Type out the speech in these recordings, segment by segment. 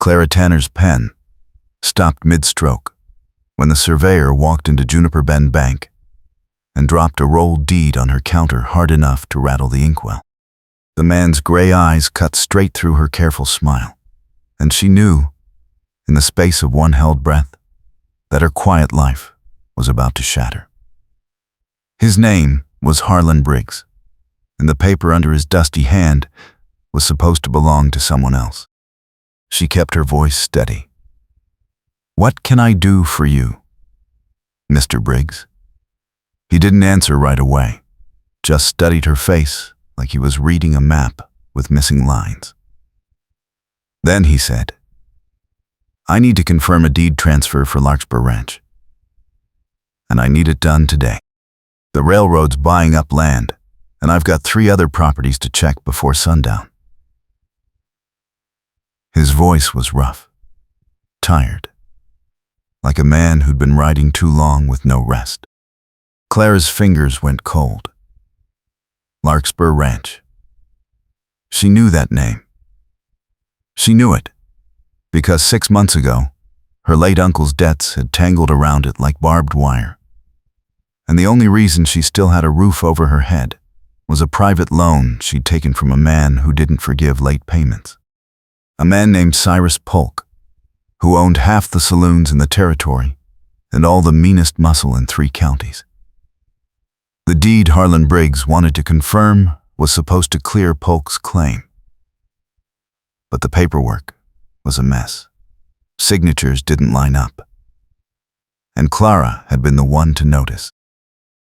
Clara Tanner's pen stopped mid-stroke when the surveyor walked into Juniper Bend Bank and dropped a rolled deed on her counter hard enough to rattle the inkwell. The man's gray eyes cut straight through her careful smile, and she knew, in the space of one held breath, that her quiet life was about to shatter. His name was Harlan Briggs, and the paper under his dusty hand was supposed to belong to someone else. She kept her voice steady. "What can I do for you, Mr. Briggs?" He didn't answer right away, just studied her face like he was reading a map with missing lines. Then he said, "I need to confirm a deed transfer for Larkspur Ranch, and I need it done today. The railroad's buying up land, and I've got 3 other properties to check before sundown." His voice was rough, tired, like a man who'd been riding too long with no rest. Clara's fingers went cold. Larkspur Ranch. She knew that name. She knew it because 6 months ago, her late uncle's debts had tangled around it like barbed wire. And the only reason she still had a roof over her head was a private loan she'd taken from a man who didn't forgive late payments. A man named Cyrus Polk, who owned half the saloons in the territory and all the meanest muscle in 3 counties. The deed Harlan Briggs wanted to confirm was supposed to clear Polk's claim. But the paperwork was a mess. Signatures didn't line up. And Clara had been the one to notice.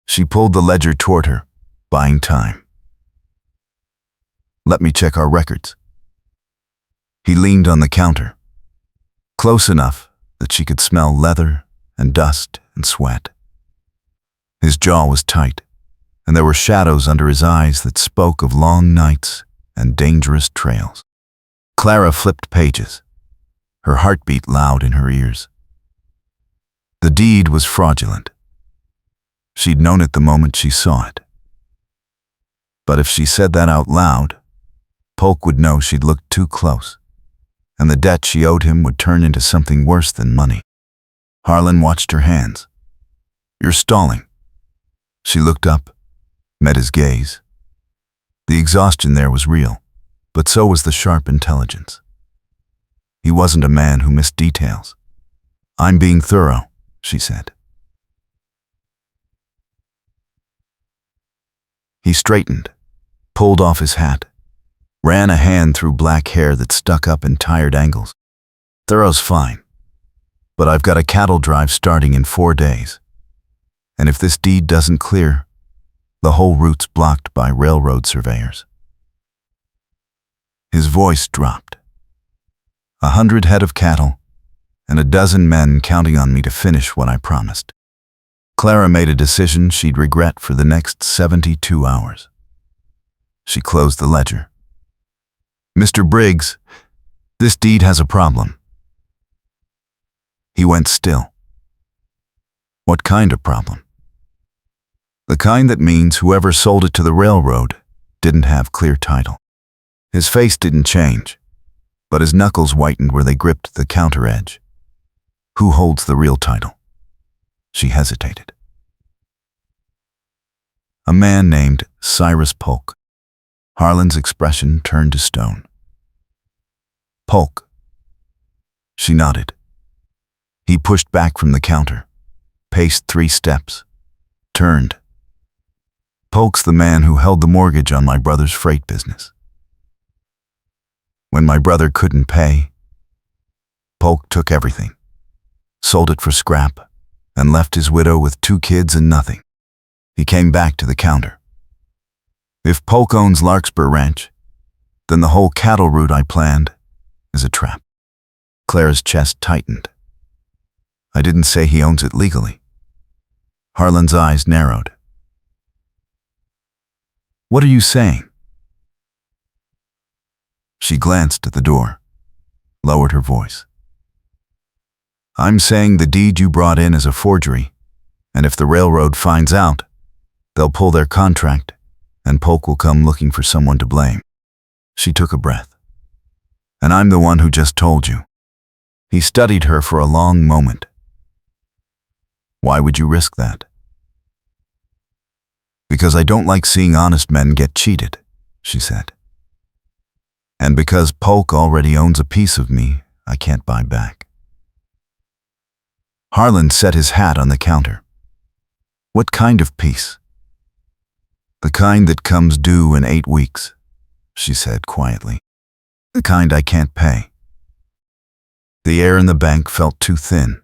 She pulled the ledger toward her, buying time. "Let me check our records." He leaned on the counter, close enough that she could smell leather and dust and sweat. His jaw was tight, and there were shadows under his eyes that spoke of long nights and dangerous trails. Clara flipped pages, her heartbeat loud in her ears. The deed was fraudulent. She'd known it the moment she saw it. But if she said that out loud, Polk would know she'd looked too close, and the debt she owed him would turn into something worse than money. Harlan watched her hands. "You're stalling." She looked up, met his gaze. The exhaustion there was real, but so was the sharp intelligence. He wasn't a man who missed details. "I'm being thorough," she said. He straightened, pulled off his hat, ran a hand through black hair that stuck up in tired angles. "Thorough's fine, but I've got a cattle drive starting in 4 days. And if this deed doesn't clear, the whole route's blocked by railroad surveyors." His voice dropped. 100 head of cattle, and a dozen men counting on me to finish what I promised. Clara made a decision she'd regret for the next 72 hours. She closed the ledger. "Mr. Briggs, this deed has a problem." He went still. "What kind of problem?" "The kind that means whoever sold it to the railroad didn't have clear title." His face didn't change, but his knuckles whitened where they gripped the counter edge. "Who holds the real title?" She hesitated. "A man named Cyrus Polk." Harlan's expression turned to stone. "Polk." She nodded. He pushed back from the counter, paced 3 steps, turned. "Polk's the man who held the mortgage on my brother's freight business. When my brother couldn't pay, Polk took everything, sold it for scrap, and left his widow with 2 kids and nothing." He came back to the counter. "If Polk owns Larkspur Ranch, then the whole cattle route I planned is a trap." Clara's chest tightened. "I didn't say he owns it legally." Harlan's eyes narrowed. "What are you saying?" She glanced at the door, lowered her voice. "I'm saying the deed you brought in is a forgery, and if the railroad finds out, they'll pull their contract, and Polk will come looking for someone to blame." She took a breath. "And I'm the one who just told you." He studied her for a long moment. Why would you risk that? Because I don't like seeing honest men get cheated, she said. And because Polk already owns a piece of me, I can't buy back. Harlan set his hat on the counter. What kind of piece? The kind that comes due in 8 weeks, she said quietly. The kind I can't pay. The air in the bank felt too thin.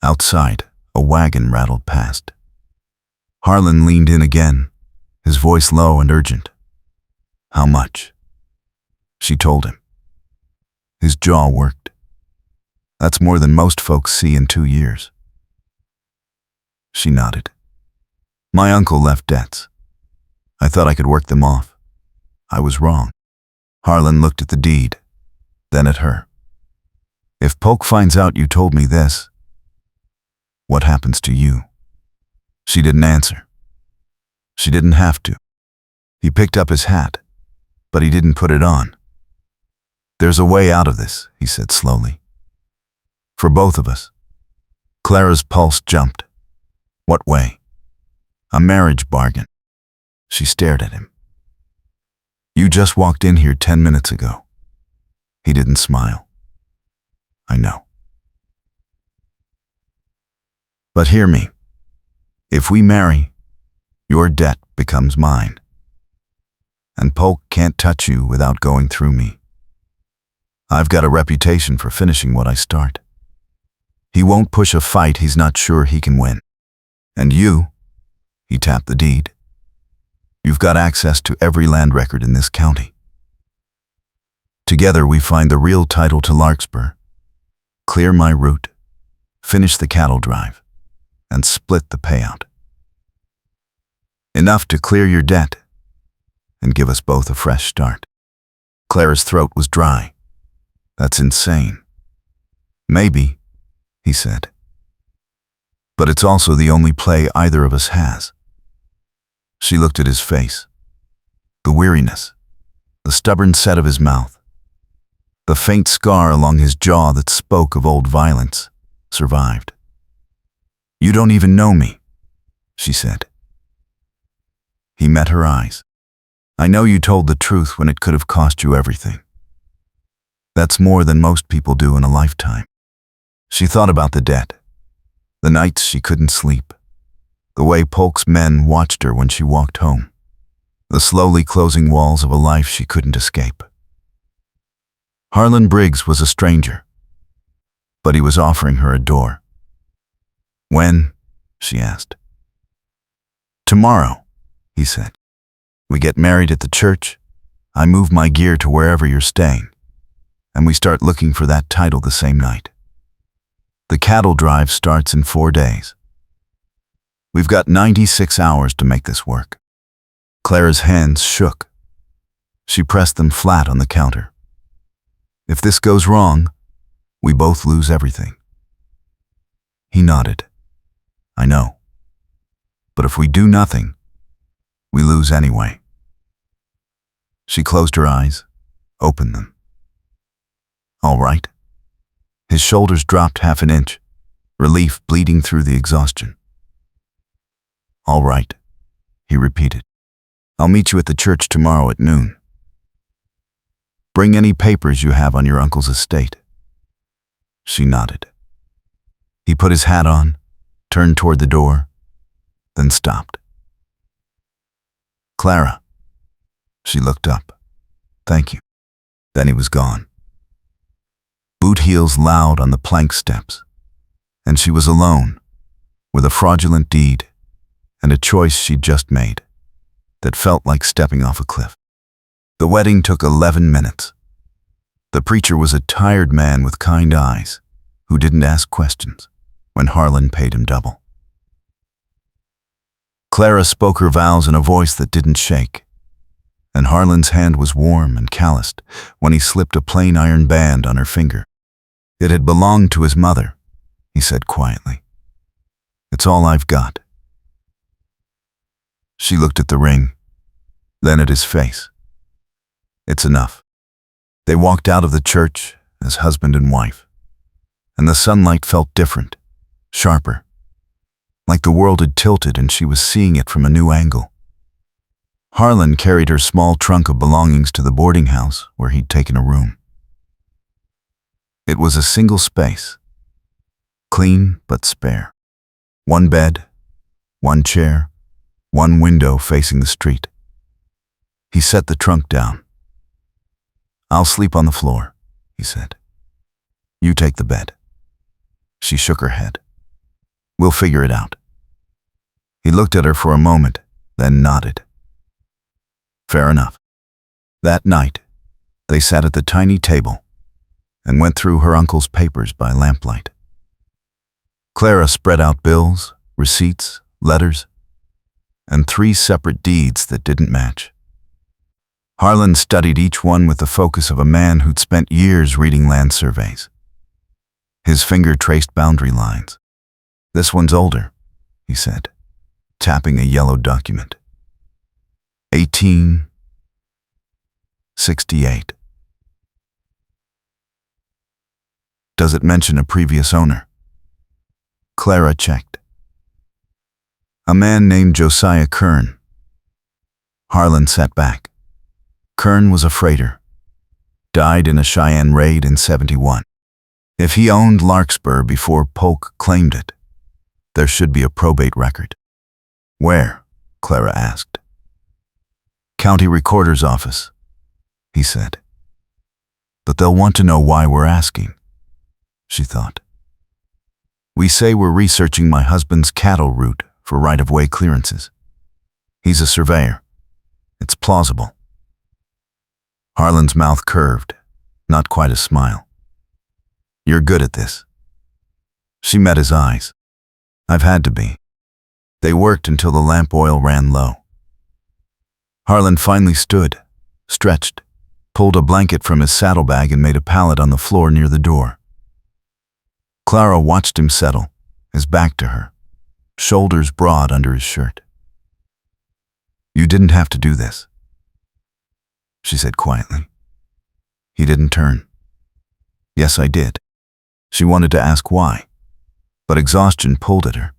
Outside, a wagon rattled past. Harlan leaned in again, his voice low and urgent. How much? She told him. His jaw worked. That's more than most folks see in 2 years. She nodded. My uncle left debts. I thought I could work them off. I was wrong. Harlan looked at the deed, then at her. If Polk finds out you told me this, what happens to you? She didn't answer. She didn't have to. He picked up his hat, but he didn't put it on. There's a way out of this, he said slowly. For both of us. Clara's pulse jumped. What way? A marriage bargain. She stared at him. You just walked in here 10 minutes ago. He didn't smile. I know. But hear me. If we marry, your debt becomes mine. And Polk can't touch you without going through me. I've got a reputation for finishing what I start. He won't push a fight he's not sure he can win. And you, he tapped the deed, you've got access to every land record in this county. Together we find the real title to Larkspur, clear my route, finish the cattle drive, and split the payout. Enough to clear your debt and give us both a fresh start. Clara's throat was dry. That's insane. Maybe, he said. But it's also the only play either of us has. She looked at his face. The weariness, the stubborn set of his mouth, the faint scar along his jaw that spoke of old violence, survived. You don't even know me, she said. He met her eyes. I know you told the truth when it could have cost you everything. That's more than most people do in a lifetime. She thought about the debt, the nights she couldn't sleep, the way Polk's men watched her when she walked home, the slowly closing walls of a life she couldn't escape. Harlan Briggs was a stranger, but he was offering her a door. When? She asked. Tomorrow, he said. We get married at the church, I move my gear to wherever you're staying, and we start looking for that title the same night. The cattle drive starts in 4 days. We've got 96 hours to make this work. Clara's hands shook. She pressed them flat on the counter. If this goes wrong, we both lose everything. He nodded. I know. But if we do nothing, we lose anyway. She closed her eyes, opened them. All right. His shoulders dropped half an inch, relief bleeding through the exhaustion. All right, he repeated. I'll meet you at the church tomorrow at noon. Bring any papers you have on your uncle's estate. She nodded. He put his hat on, turned toward the door, then stopped. Clara. She looked up. Thank you. Then he was gone. Boot heels loud on the plank steps, and she was alone, with a fraudulent deed and a choice she'd just made that felt like stepping off a cliff. The wedding took 11 minutes. The preacher was a tired man with kind eyes who didn't ask questions when Harlan paid him double. Clara spoke her vows in a voice that didn't shake, and Harlan's hand was warm and calloused when he slipped a plain iron band on her finger. It had belonged to his mother, he said quietly. It's all I've got. She looked at the ring, then at his face. It's enough. They walked out of the church as husband and wife, and the sunlight felt different, sharper, like the world had tilted and she was seeing it from a new angle. Harlan carried her small trunk of belongings to the boarding house where he'd taken a room. It was a single space, clean but spare. One bed, one chair, one window facing the street. He set the trunk down. "I'll sleep on the floor," he said. "You take the bed." She shook her head. "We'll figure it out." He looked at her for a moment, then nodded. Fair enough. That night, they sat at the tiny table and went through her uncle's papers by lamplight. Clara spread out bills, receipts, letters, and 3 separate deeds that didn't match. Harlan studied each one with the focus of a man who'd spent years reading land surveys. His finger traced boundary lines. "This one's older," he said, tapping a yellow document. 1868. Does it mention a previous owner? Clara checked. A man named Josiah Kern. Harlan sat back. Kern was a freighter. Died in a Cheyenne raid in '71. If he owned Larkspur before Polk claimed it, there should be a probate record. "Where?" Clara asked. "County Recorder's Office," he said. "But they'll want to know why we're asking," she thought. "We say we're researching my husband's cattle route for right-of-way clearances. He's a surveyor. It's plausible." Harlan's mouth curved, not quite a smile. "You're good at this." She met his eyes. "I've had to be." They worked until the lamp oil ran low. Harlan finally stood, stretched, pulled a blanket from his saddlebag and made a pallet on the floor near the door. Clara watched him settle, his back to her, shoulders broad under his shirt. "You didn't have to do this," she said quietly. He didn't turn. "Yes, I did." She wanted to ask why, but exhaustion pulled at her,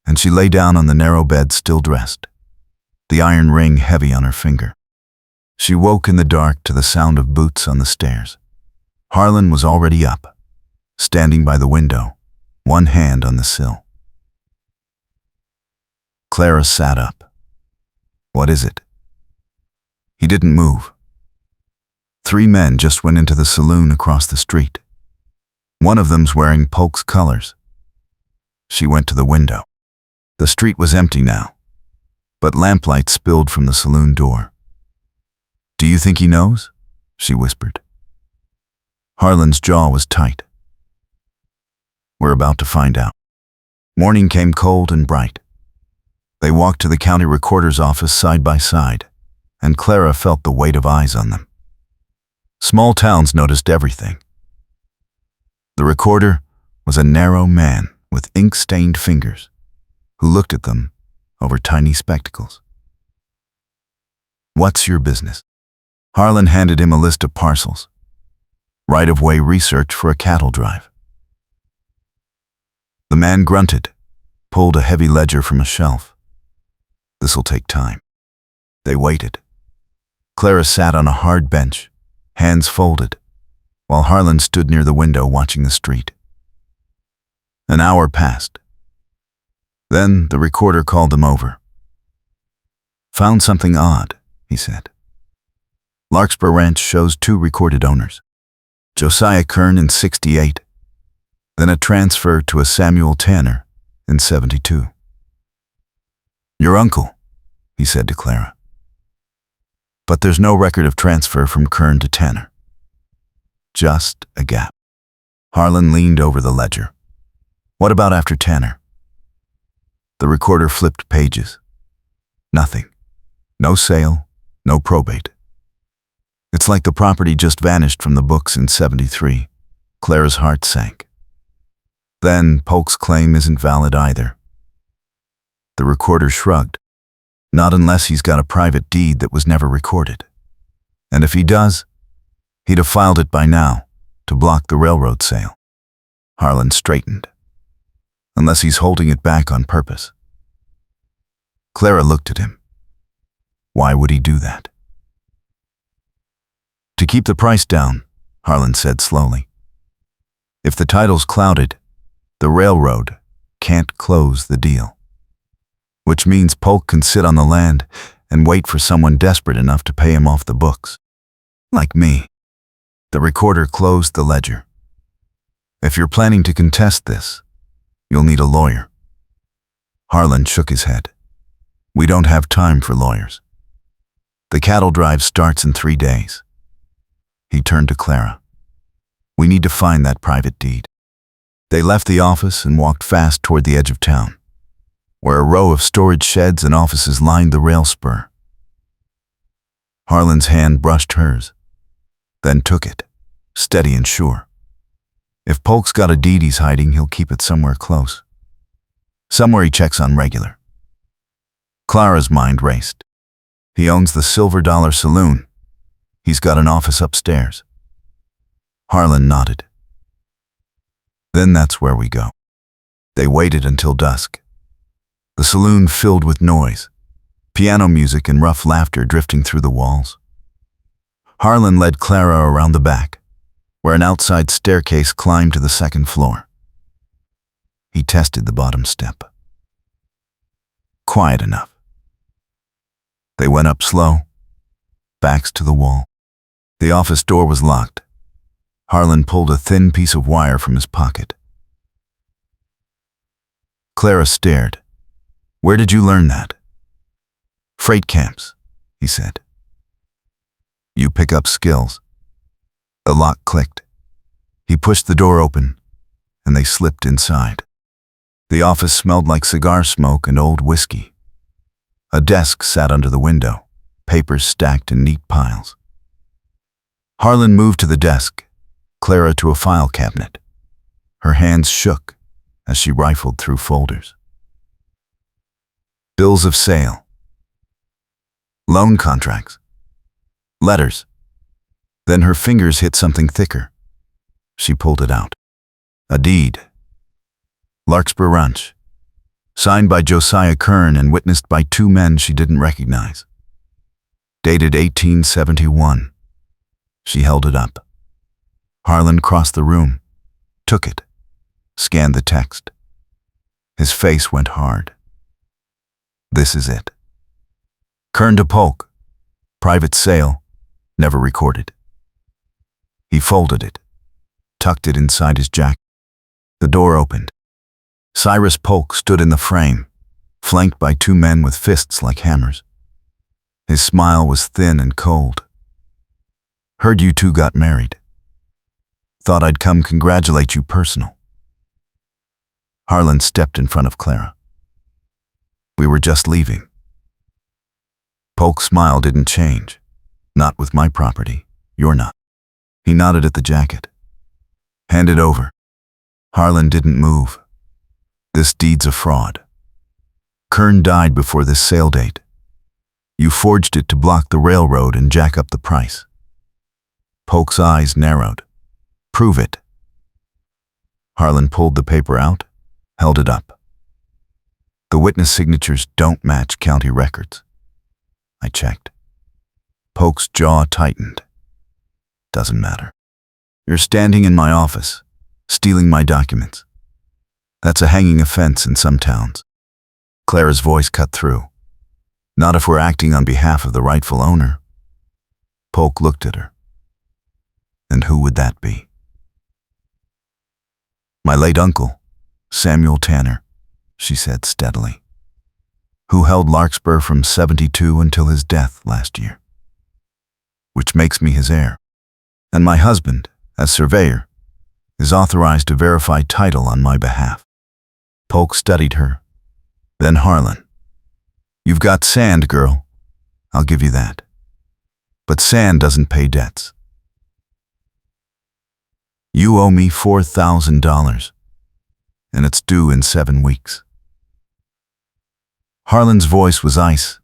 and she lay down on the narrow bed still dressed, the iron ring heavy on her finger. She woke in the dark to the sound of boots on the stairs. Harlan was already up, standing by the window, one hand on the sill. Clara sat up. "What is it?" He didn't move. 3 men just went into the saloon across the street. One of them's wearing Polk's colors. She went to the window. The street was empty now, but lamplight spilled from the saloon door. "Do you think he knows?" she whispered. Harlan's jaw was tight. "We're about to find out." Morning came cold and bright. They walked to the county recorder's office side by side, and Clara felt the weight of eyes on them. Small towns noticed everything. The recorder was a narrow man with ink-stained fingers who looked at them over tiny spectacles. "What's your business?" Harlan handed him a list of parcels. Right-of-way research for a cattle drive. The man grunted, pulled a heavy ledger from a shelf. "This'll take time." They waited. Clara sat on a hard bench, hands folded, while Harlan stood near the window watching the street. An hour passed. Then the recorder called them over. "Found something odd," he said. "Larkspur Ranch shows 2 recorded owners. Josiah Kern in '68, then a transfer to a Samuel Tanner in '72. "Your uncle," he said to Clara. "But there's no record of transfer from Kern to Tanner. Just a gap." Harlan leaned over the ledger. "What about after Tanner?" The recorder flipped pages. Nothing. No sale, no probate. It's like the property just vanished from the books in '73. Clara's heart sank. Then Polk's claim isn't valid either. The recorder shrugged. Not unless he's got a private deed that was never recorded. And if he does, he'd have filed it by now, to block the railroad sale. Harlan straightened. Unless he's holding it back on purpose. Clara looked at him. Why would he do that? To keep the price down, Harlan said slowly. If the title's clouded, the railroad can't close the deal. Which means Polk can sit on the land and wait for someone desperate enough to pay him off the books. Like me. The recorder closed the ledger. If you're planning to contest this, you'll need a lawyer. Harlan shook his head. We don't have time for lawyers. The cattle drive starts in 3 days. He turned to Clara. We need to find that private deed. They left the office and walked fast toward the edge of town, where a row of storage sheds and offices lined the rail spur. Harlan's hand brushed hers, then took it, steady and sure. If Polk's got a deed he's hiding, he'll keep it somewhere close. Somewhere he checks on regular. Clara's mind raced. He owns the Silver Dollar Saloon. He's got an office upstairs. Harlan nodded. Then that's where we go. They waited until dusk. The saloon filled with noise, piano music and rough laughter drifting through the walls. Harlan led Clara around the back, where an outside staircase climbed to the second floor. He tested the bottom step. Quiet enough. They went up slow, backs to the wall. The office door was locked. Harlan pulled a thin piece of wire from his pocket. Clara stared. Where did you learn that? Freight camps, he said. You pick up skills. The lock clicked. He pushed the door open, and they slipped inside. The office smelled like cigar smoke and old whiskey. A desk sat under the window, papers stacked in neat piles. Harlan moved to the desk, Clara to a file cabinet. Her hands shook as she rifled through folders. Bills of sale. Loan contracts. Letters. Then her fingers hit something thicker. She pulled it out. A deed. Larkspur Ranch. Signed by Josiah Kern and witnessed by 2 men she didn't recognize. Dated 1871. She held it up. Harlan crossed the room, took it, scanned the text. His face went hard. This is it. Kern to Polk. Private sale, never recorded. He folded it, tucked it inside his jacket. The door opened. Cyrus Polk stood in the frame, flanked by 2 men with fists like hammers. His smile was thin and cold. Heard you 2 got married. Thought I'd come congratulate you personal. Harlan stepped in front of Clara. We were just leaving. Polk's smile didn't change. Not with my property. You're not. He nodded at the jacket. Hand it over. Harlan didn't move. This deed's a fraud. Kern died before this sale date. You forged it to block the railroad and jack up the price. Polk's eyes narrowed. Prove it. Harlan pulled the paper out, held it up. The witness signatures don't match county records. I checked. Polk's jaw tightened. Doesn't matter. You're standing in my office, stealing my documents. That's a hanging offense in some towns. Clara's voice cut through. Not if we're acting on behalf of the rightful owner. Polk looked at her. And who would that be? My late uncle, Samuel Tanner, she said steadily, who held Larkspur from 72 until his death last year, which makes me his heir. And my husband, as surveyor, is authorized to verify title on my behalf. Polk studied her, then Harlan. You've got sand, girl. I'll give you that. But sand doesn't pay debts. You owe me $4,000, and it's due in 7 weeks. Harlan's voice was ice.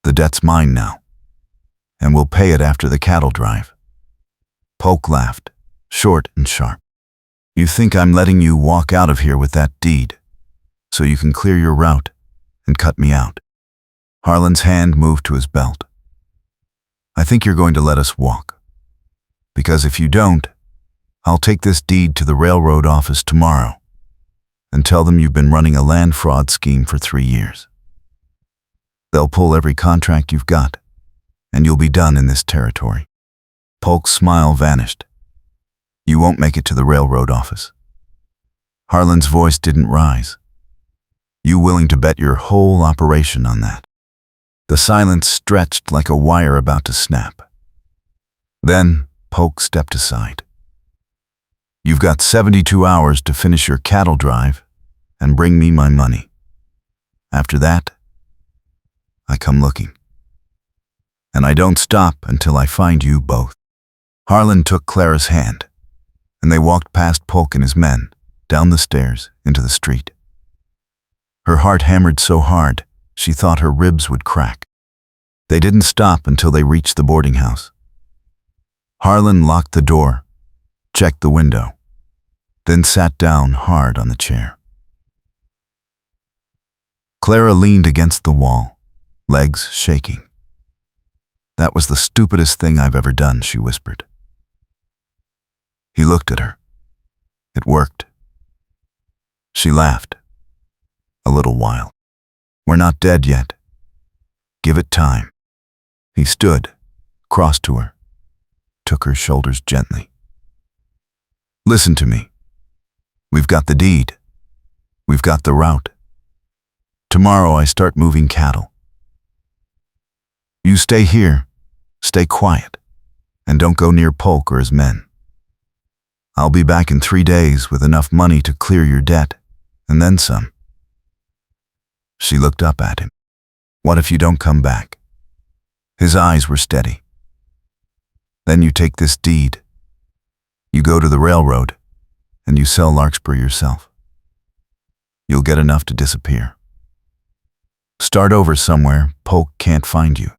The debt's mine now, and we'll pay it after the cattle drive. Polk laughed. short and sharp. You think I'm letting you walk out of here with that deed, so you can clear your route and cut me out. Harlan's hand moved to his belt. I think you're going to let us walk. Because if you don't, I'll take this deed to the railroad office tomorrow and tell them you've been running a land fraud scheme for 3 years. They'll pull every contract you've got, and you'll be done in this territory. Polk's smile vanished. You won't make it to the railroad office. Harlan's voice didn't rise. You willing to bet your whole operation on that? The silence stretched like a wire about to snap. Then Polk stepped aside. You've got 72 hours to finish your cattle drive and bring me my money. After that, I come looking. And I don't stop until I find you both. Harlan took Clara's hand, and they walked past Polk and his men, down the stairs, into the street. Her heart hammered so hard, she thought her ribs would crack. They didn't stop until they reached the boarding house. Harlan locked the door, checked the window, then sat down hard on the chair. Clara leaned against the wall, legs shaking. That was the stupidest thing I've ever done, she whispered. He looked at her. It worked. She laughed. A little while. We're not dead yet. Give it time. He stood, crossed to her, took her shoulders gently. Listen to me. We've got the deed. We've got the route. Tomorrow I start moving cattle. You stay here, stay quiet, and don't go near Polk or his men. I'll be back in 3 days with enough money to clear your debt, and then some. She looked up at him. What if you don't come back? His eyes were steady. Then you take this deed. You go to the railroad, and you sell Larkspur yourself. You'll get enough to disappear. Start over somewhere Polk can't find you.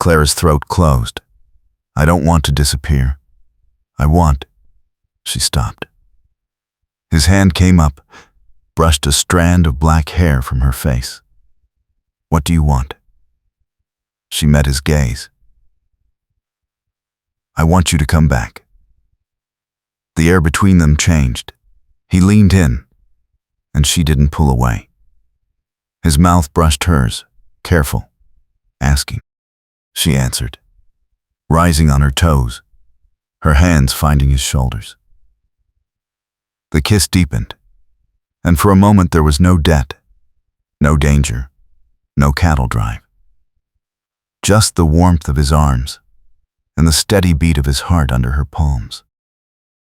Clara's throat closed. I don't want to disappear. I want. She stopped. His hand came up, brushed a strand of black hair from her face. What do you want? She met his gaze. I want you to come back. The air between them changed. He leaned in, and she didn't pull away. His mouth brushed hers, careful, asking. She answered, rising on her toes, her hands finding his shoulders. The kiss deepened, and for a moment there was no debt, no danger, no cattle drive. Just the warmth of his arms and the steady beat of his heart under her palms.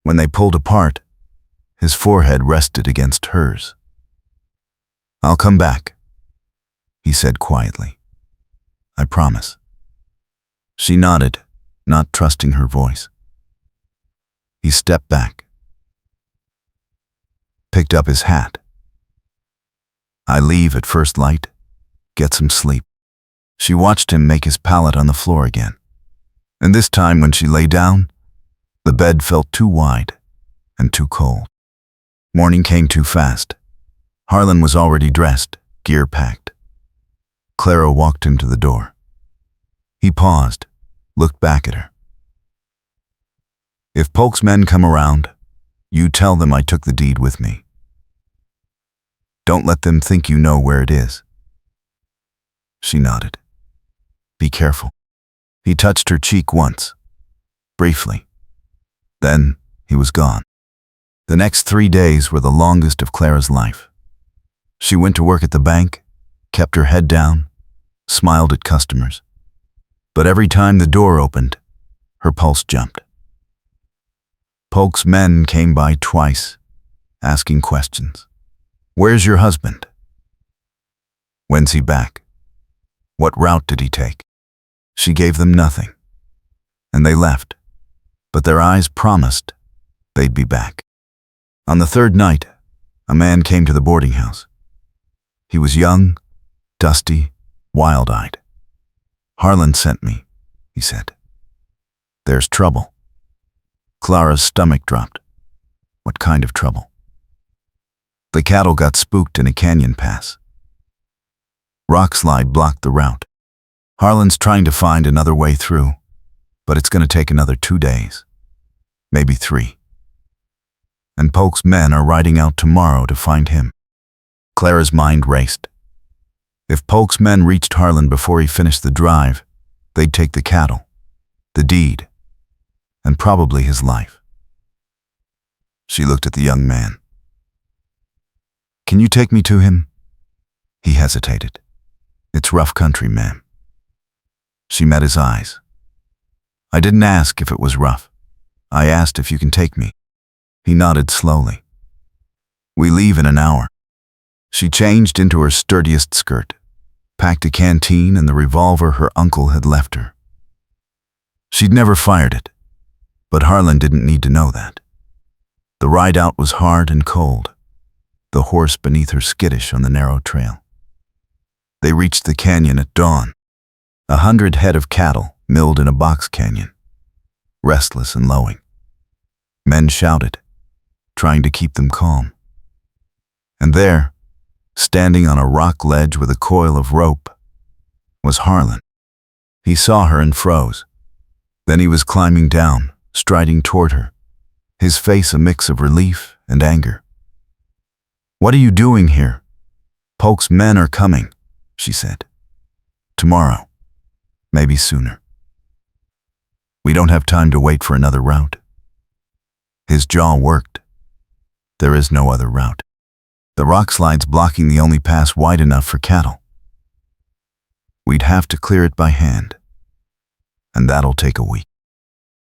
When they pulled apart, his forehead rested against hers. I'll come back, he said quietly. I promise. She nodded, not trusting her voice. He stepped back, picked up his hat. I leave at first light, get some sleep. She watched him make his pallet on the floor again. And this time when she lay down, the bed felt too wide and too cold. Morning came too fast. Harlan was already dressed, gear packed. Clara walked him to the door. He paused, looked back at her. If Polk's men come around, you tell them I took the deed with me. Don't let them think you know where it is. She nodded. Be careful. He touched her cheek once, briefly. Then he was gone. The next 3 days were the longest of Clara's life. She went to work at the bank, kept her head down, smiled at customers. But every time the door opened, her pulse jumped. Polk's men came by twice, asking questions. Where's your husband? When's he back? What route did he take? She gave them nothing, and they left, but their eyes promised they'd be back. On the third night, a man came to the boarding house. He was young, dusty, wild-eyed. Harlan sent me, he said. There's trouble. Clara's stomach dropped. What kind of trouble? The cattle got spooked in a canyon pass. Rockslide blocked the route. Harlan's trying to find another way through, but it's going to take another 2 days, maybe 3. And Polk's men are riding out tomorrow to find him. Clara's mind raced. If Polk's men reached Harlan before he finished the drive, they'd take the cattle, the deed, and probably his life. She looked at the young man. "Can you take me to him?" He hesitated. "It's rough country, ma'am." She met his eyes. "I didn't ask if it was rough. I asked if you can take me." He nodded slowly. "We leave in an hour." She changed into her sturdiest skirt, packed a canteen and the revolver her uncle had left her. She'd never fired it, but Harlan didn't need to know that. The ride out was hard and cold, the horse beneath her skittish on the narrow trail. They reached the canyon at dawn. 100 head of cattle milled in a box canyon, restless and lowing. Men shouted, trying to keep them calm. And there, standing on a rock ledge with a coil of rope, was Harlan. He saw her and froze. Then he was climbing down, striding toward her, his face a mix of relief and anger. "What are you doing here?" "Polk's men are coming," she said. "Tomorrow, maybe sooner. We don't have time to wait for another route." His jaw worked. There is no other route. The rock slide's blocking the only pass wide enough for cattle. We'd have to clear it by hand, and that'll take a week.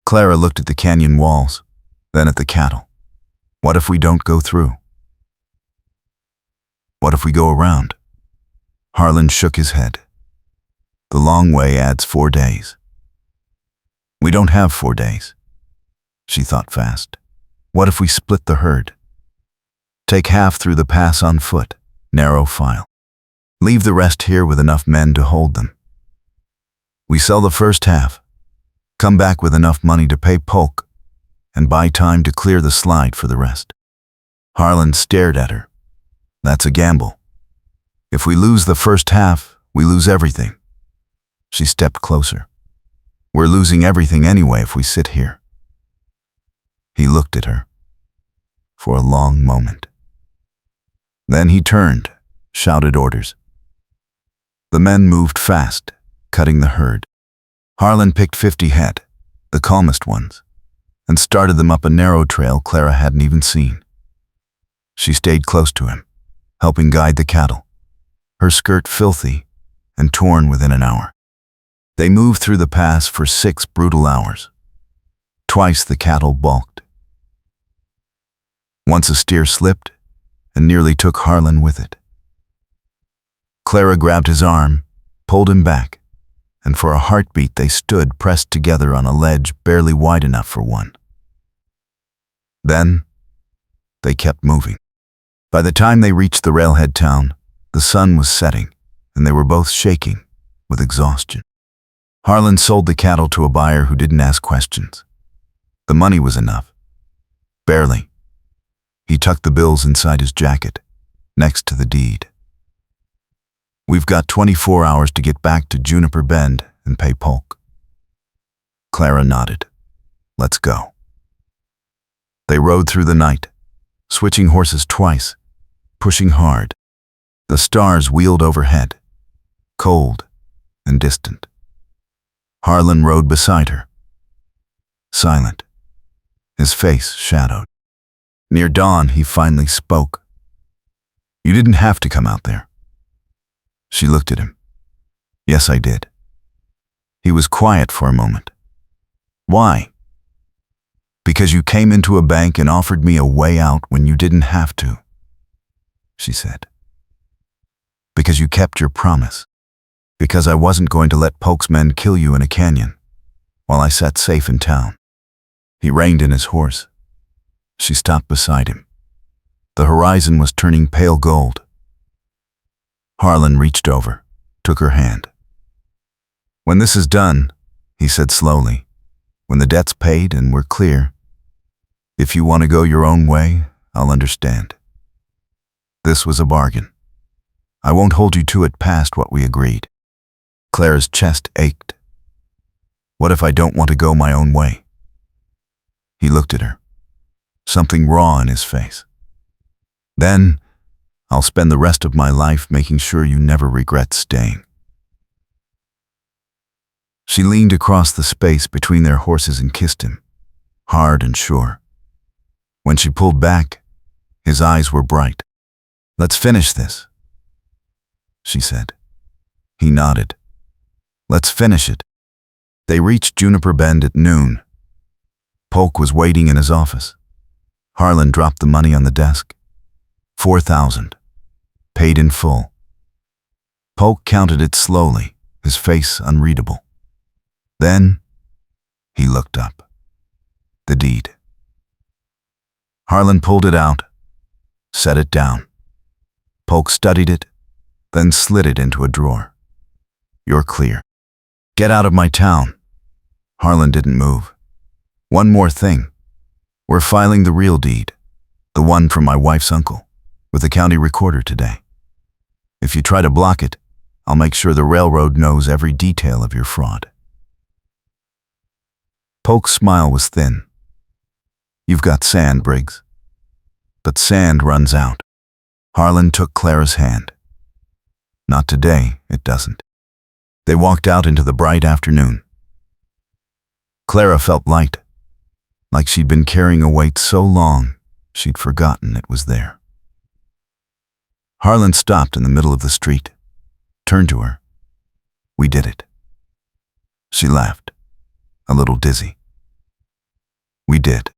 Clara looked at the canyon walls, then at the cattle. What if we don't go through? What if we go around? Harlan shook his head. The long way adds 4 days. We don't have 4 days. She thought fast. What if we split the herd? Take half through the pass on foot, narrow file. Leave the rest here with enough men to hold them. We sell the first half, come back with enough money to pay Polk, and buy time to clear the slide for the rest. Harlan stared at her. That's a gamble. If we lose the first half, we lose everything. She stepped closer. We're losing everything anyway if we sit here. He looked at her for a long moment. Then he turned, shouted orders. The men moved fast, cutting the herd. Harlan picked 50 head, the calmest ones, and started them up a narrow trail Clara hadn't even seen. She stayed close to him, helping guide the cattle, her skirt filthy and torn within an hour. They moved through the pass for 6 brutal hours. Twice the cattle balked. Once a steer slipped and nearly took Harlan with it. Clara grabbed his arm, pulled him back, and for a heartbeat they stood pressed together on a ledge barely wide enough for one. Then, they kept moving. By the time they reached the railhead town, the sun was setting, and they were both shaking with exhaustion. Harlan sold the cattle to a buyer who didn't ask questions. The money was enough. Barely. He tucked the bills inside his jacket, next to the deed. We've got 24 hours to get back to Juniper Bend and pay Polk. Clara nodded. Let's go. They rode through the night, switching horses twice, pushing hard. The stars wheeled overhead, cold and distant. Harlan rode beside her, silent, his face shadowed. Near dawn, he finally spoke. You didn't have to come out there. She looked at him. Yes, I did. He was quiet for a moment. Why? Because you came into a bank and offered me a way out when you didn't have to, she said. Because you kept your promise. Because I wasn't going to let Polk's men kill you in a canyon, while I sat safe in town. He reined in his horse. She stopped beside him. The horizon was turning pale gold. Harlan reached over, took her hand. When this is done, he said slowly, when the debt's paid and we're clear, If you want to go your own way, I'll understand. This was a bargain. I won't hold you to it past what we agreed. Clara's chest ached. What if I don't want to go my own way? He looked at her, something raw in his face. Then, I'll spend the rest of my life making sure you never regret staying. She leaned across the space between their horses and kissed him, hard and sure. When she pulled back, his eyes were bright. Let's finish this, she said. He nodded. Let's finish it. They reached Juniper Bend at noon. Polk was waiting in his office. Harlan dropped the money on the desk. $4,000. Paid in full. Polk counted it slowly, his face unreadable. Then, he looked up. The deed. Harlan pulled it out, set it down. Polk studied it, then slid it into a drawer. You're clear. Get out of my town. Harlan didn't move. One more thing. We're filing the real deed, the one from my wife's uncle, with the county recorder today. If you try to block it, I'll make sure the railroad knows every detail of your fraud. Polk's smile was thin. You've got sand, Briggs. But sand runs out. Harlan took Clara's hand. Not today, it doesn't. They walked out into the bright afternoon. Clara felt light, like she'd been carrying a weight so long she'd forgotten it was there. Harlan stopped in the middle of the street, turned to her. We did it. She laughed, a little dizzy. We did.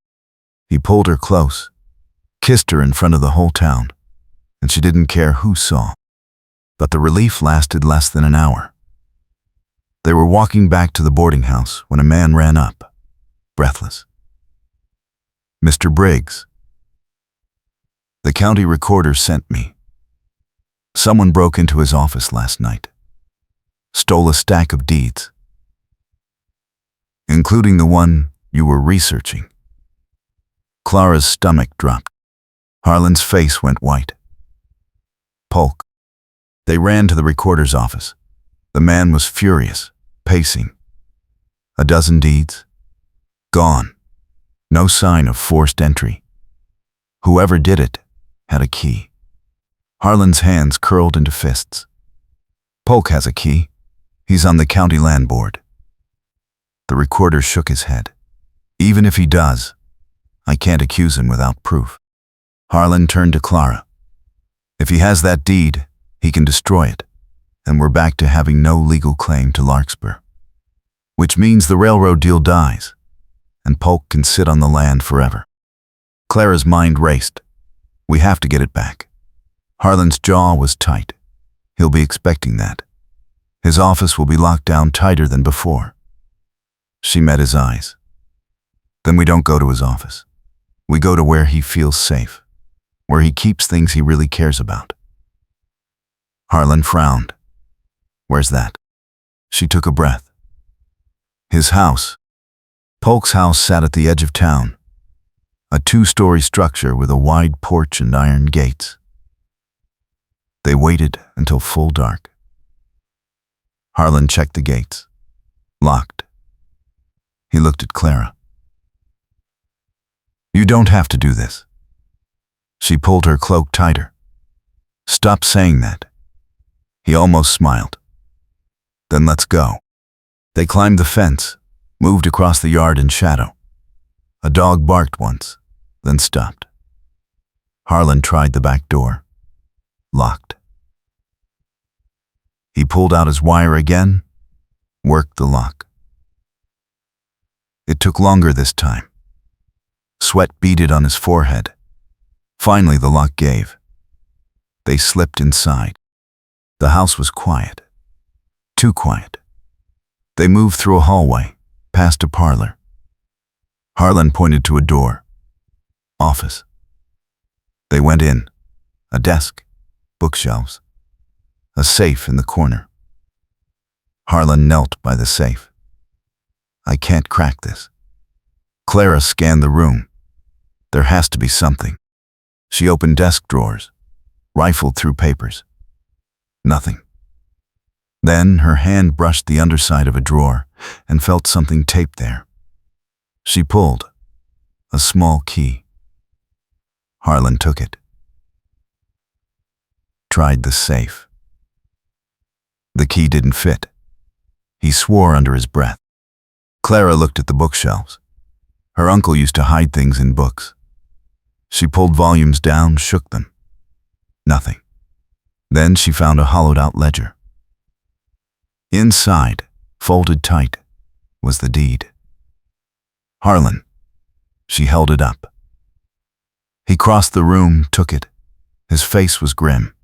He pulled her close, kissed her in front of the whole town, and she didn't care who saw. But the relief lasted less than an hour. They were walking back to the boarding house when a man ran up, breathless. Mr. Briggs. The county recorder sent me. Someone broke into his office last night, stole a stack of deeds, including the one you were researching. Clara's stomach dropped. Harlan's face went white. Polk. They ran to the recorder's office. The man was furious, pacing. A dozen deeds? Gone. No sign of forced entry. Whoever did it had a key. Harlan's hands curled into fists. Polk has a key. He's on the county land board. The recorder shook his head. Even if he does, I can't accuse him without proof. Harlan turned to Clara. If he has that deed, he can destroy it, and we're back to having no legal claim to Larkspur. Which means the railroad deal dies, and Polk can sit on the land forever. Clara's mind raced. We have to get it back. Harlan's jaw was tight. He'll be expecting that. His office will be locked down tighter than before. She met his eyes. Then we don't go to his office. We go to where he feels safe, where he keeps things he really cares about. Harlan frowned. Where's that? She took a breath. His house. Polk's house sat at the edge of town, a 2-story structure with a wide porch and iron gates. They waited until full dark. Harlan checked the gates. Locked. He looked at Clara. You don't have to do this. She pulled her cloak tighter. Stop saying that. He almost smiled. Then let's go. They climbed the fence, moved across the yard in shadow. A dog barked once, then stopped. Harlan tried the back door. Locked. He pulled out his wire again, worked the lock. It took longer this time. Sweat beaded on his forehead. Finally, the lock gave. They slipped inside. The house was quiet. Too quiet. They moved through a hallway, past a parlor. Harlan pointed to a door. Office. They went in. A desk, bookshelves, a safe in the corner. Harlan knelt by the safe. I can't crack this. Clara scanned the room. There has to be something. She opened desk drawers, rifled through papers. Nothing. Then her hand brushed the underside of a drawer and felt something taped there. She pulled. A small key. Harlan took it. Tried the safe. The key didn't fit. He swore under his breath. Clara looked at the bookshelves. Her uncle used to hide things in books. She pulled volumes down, shook them. Nothing. Then she found a hollowed-out ledger. Inside, folded tight, was the deed. Harlan. She held it up. He crossed the room, took it. His face was grim.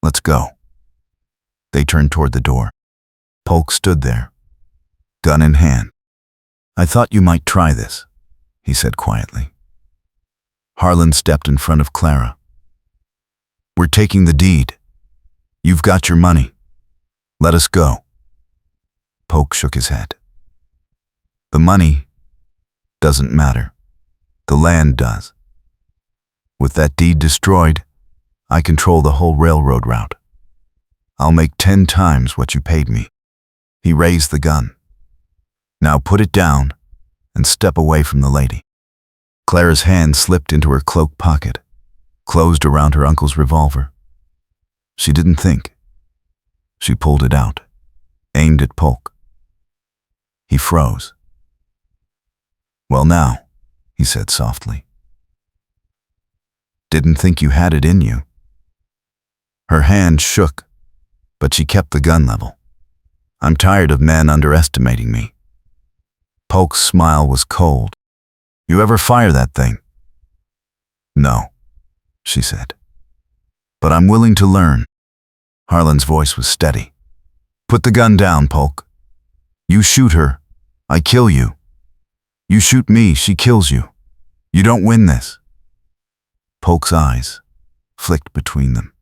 Let's go. They turned toward the door. Polk stood there, gun in hand. I thought you might try this, he said quietly. Harlan stepped in front of Clara. We're taking the deed. You've got your money. Let us go. Polk shook his head. The money doesn't matter. The land does. With that deed destroyed, I control the whole railroad route. I'll make 10 times what you paid me. He raised the gun. Now put it down and step away from the lady. Clara's hand slipped into her cloak pocket, closed around her uncle's revolver. She didn't think. She pulled it out, aimed at Polk. He froze. Well now, he said softly. Didn't think you had it in you. Her hand shook, but she kept the gun level. I'm tired of men underestimating me. Polk's smile was cold. You ever fire that thing? No, she said. But I'm willing to learn. Harlan's voice was steady. Put the gun down, Polk. You shoot her, I kill you. You shoot me, she kills you. You don't win this. Polk's eyes flicked between them.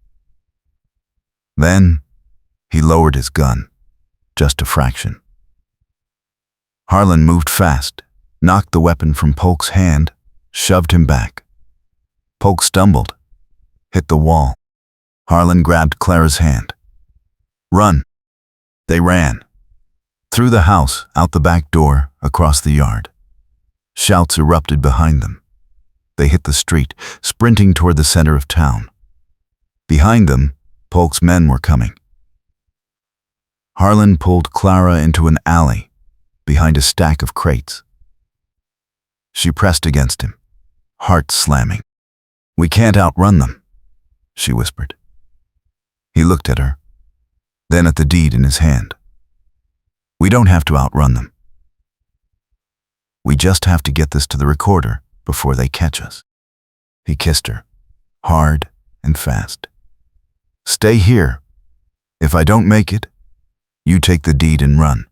Then he lowered his gun, just a fraction. Harlan moved fast, knocked the weapon from Polk's hand, shoved him back. Polk stumbled, hit the wall. Harlan grabbed Clara's hand. Run. They ran. Through the house, out the back door, across the yard. Shouts erupted behind them. They hit the street, sprinting toward the center of town. Behind them, Polk's men were coming. Harlan pulled Clara into an alley, behind a stack of crates. She pressed against him, heart slamming. We can't outrun them, she whispered. He looked at her, then at the deed in his hand. We don't have to outrun them. We just have to get this to the recorder before they catch us. He kissed her, hard and fast. Stay here. If I don't make it, you take the deed and run.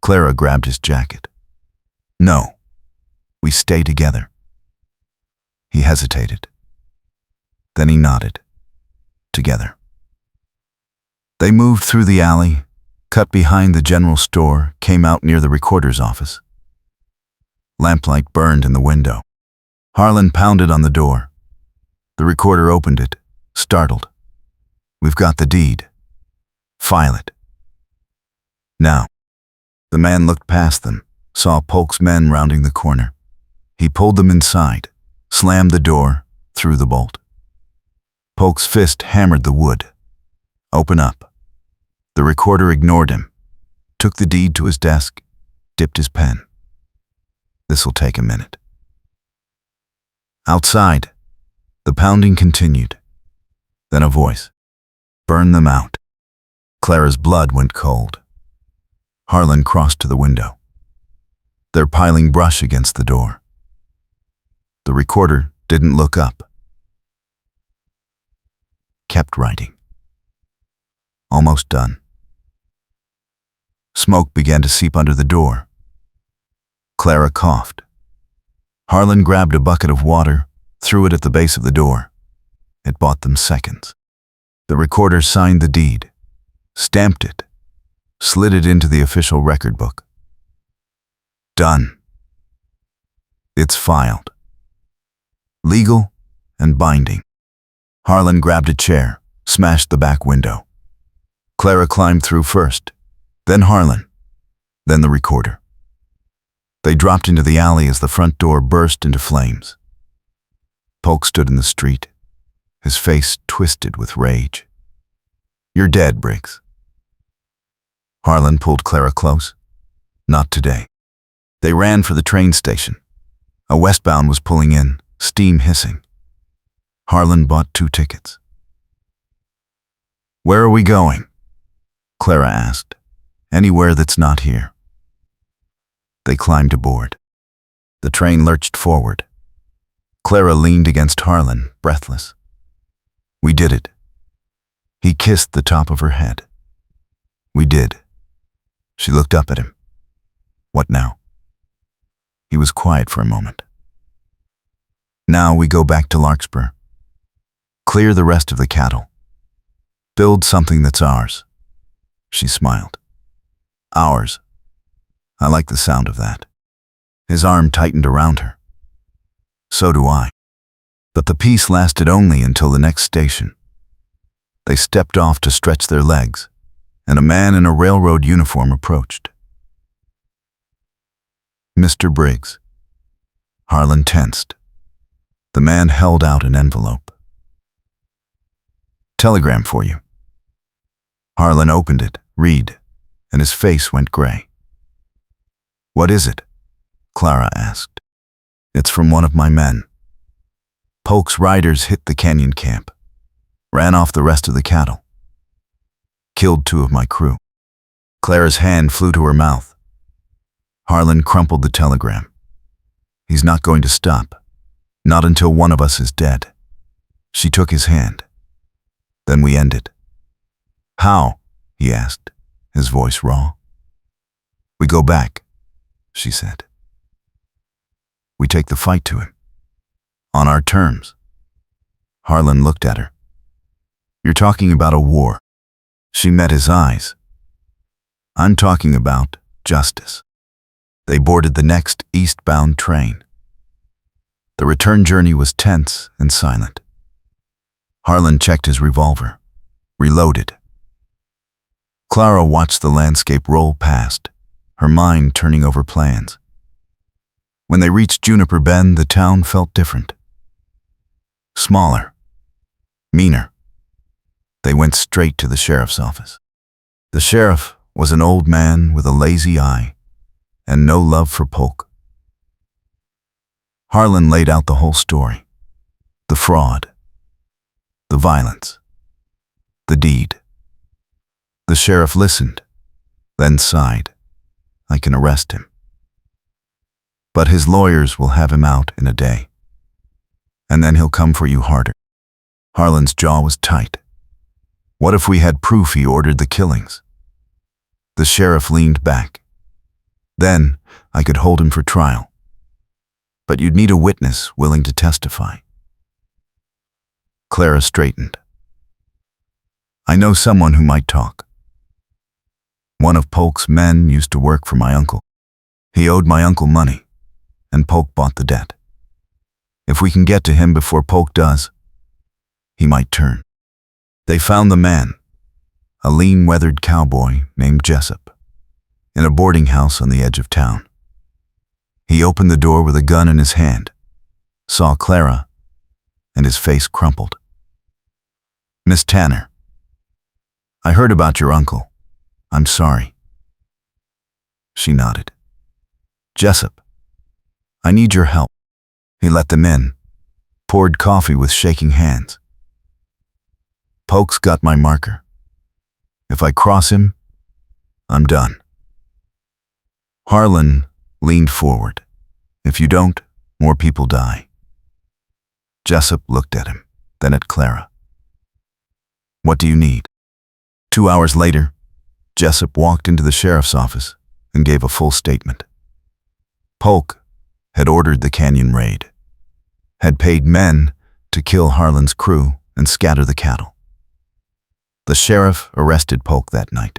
Clara grabbed his jacket. No, we stay together. He hesitated. Then he nodded. Together. They moved through the alley, cut behind the general store, came out near the recorder's office. Lamplight burned in the window. Harlan pounded on the door. The recorder opened it, startled. We've got the deed. File it. Now. The man looked past them, saw Polk's men rounding the corner. He pulled them inside, slammed the door, threw the bolt. Polk's fist hammered the wood. Open up. The recorder ignored him, took the deed to his desk, dipped his pen. This'll take a minute. Outside, the pounding continued. Then a voice. Burn them out. Clara's blood went cold. Harlan crossed to the window. They're piling brush against the door. The recorder didn't look up. Kept writing. Almost done. Smoke began to seep under the door. Clara coughed. Harlan grabbed a bucket of water, threw it at the base of the door. It bought them seconds. The recorder signed the deed, stamped it, slid it into the official record book. Done. It's filed. and binding. Harlan grabbed a chair, smashed the back window. Clara climbed through first, then Harlan, then the recorder. They dropped into the alley as the front door burst into flames. Polk stood in the street, his face twisted with rage. "You're dead, Briggs." Harlan pulled Clara close. "Not today." They ran for the train station. A westbound was pulling in, steam hissing. Harlan bought 2 tickets. "Where are we going?" Clara asked. "Anywhere that's not here." They climbed aboard. The train lurched forward. Clara leaned against Harlan, breathless. "We did it." He kissed the top of her head. "We did." She looked up at him. "What now?" He was quiet for a moment. "Now we go back to Larkspur. Clear the rest of the cattle. Build something that's ours." She smiled. "Ours. I like the sound of that." His arm tightened around her. "So do I." But the peace lasted only until the next station. They stepped off to stretch their legs, and a man in a railroad uniform approached. "Mr. Briggs." Harlan tensed. The man held out an envelope. "Telegram for you." Harlan opened it, read, and his face went gray. "What is it?" Clara asked. "It's from one of my men. Polk's riders hit the canyon camp, ran off the rest of the cattle, killed 2 of my crew." Clara's hand flew to her mouth. Harlan crumpled the telegram. "He's not going to stop. Not until one of us is dead." She took his hand. "Then we end it." "How?" he asked, his voice raw. "We go back," she said. "We take the fight to him. On our terms." Harlan looked at her. "You're talking about a war." She met his eyes. "I'm talking about justice." They boarded the next eastbound train. The return journey was tense and silent. Harlan checked his revolver, reloaded. Clara watched the landscape roll past, her mind turning over plans. When they reached Juniper Bend, the town felt different. Smaller, meaner. They went straight to the sheriff's office. The sheriff was an old man with a lazy eye and no love for Polk. Harlan laid out the whole story. The fraud, the violence, the deed. The sheriff listened, then sighed. "I can arrest him. But his lawyers will have him out in a day. And then he'll come for you harder." Harlan's jaw was tight. What if we had proof he ordered the killings? The sheriff leaned back. "Then I could hold him for trial. But you'd need a witness willing to testify." Clara straightened. "I know someone who might talk. One of Polk's men used to work for my uncle. He owed my uncle money, and Polk bought the debt. If we can get to him before Polk does, he might turn." They found the man, a lean, weathered cowboy named Jessup, in a boarding house on the edge of town. He opened the door with a gun in his hand, saw Clara, and his face crumpled. "Miss Tanner, I heard about your uncle. I'm sorry." She nodded. "Jessup, I need your help." He let them in, poured coffee with shaking hands. "Polk's got my marker. If I cross him, I'm done." Harlan leaned forward. "If you don't, more people die." Jessup looked at him, then at Clara. "What do you need?" 2 hours later, Jessup walked into the sheriff's office and gave a full statement. Polk had ordered the canyon raid, had paid men to kill Harlan's crew and scatter the cattle. The sheriff arrested Polk that night.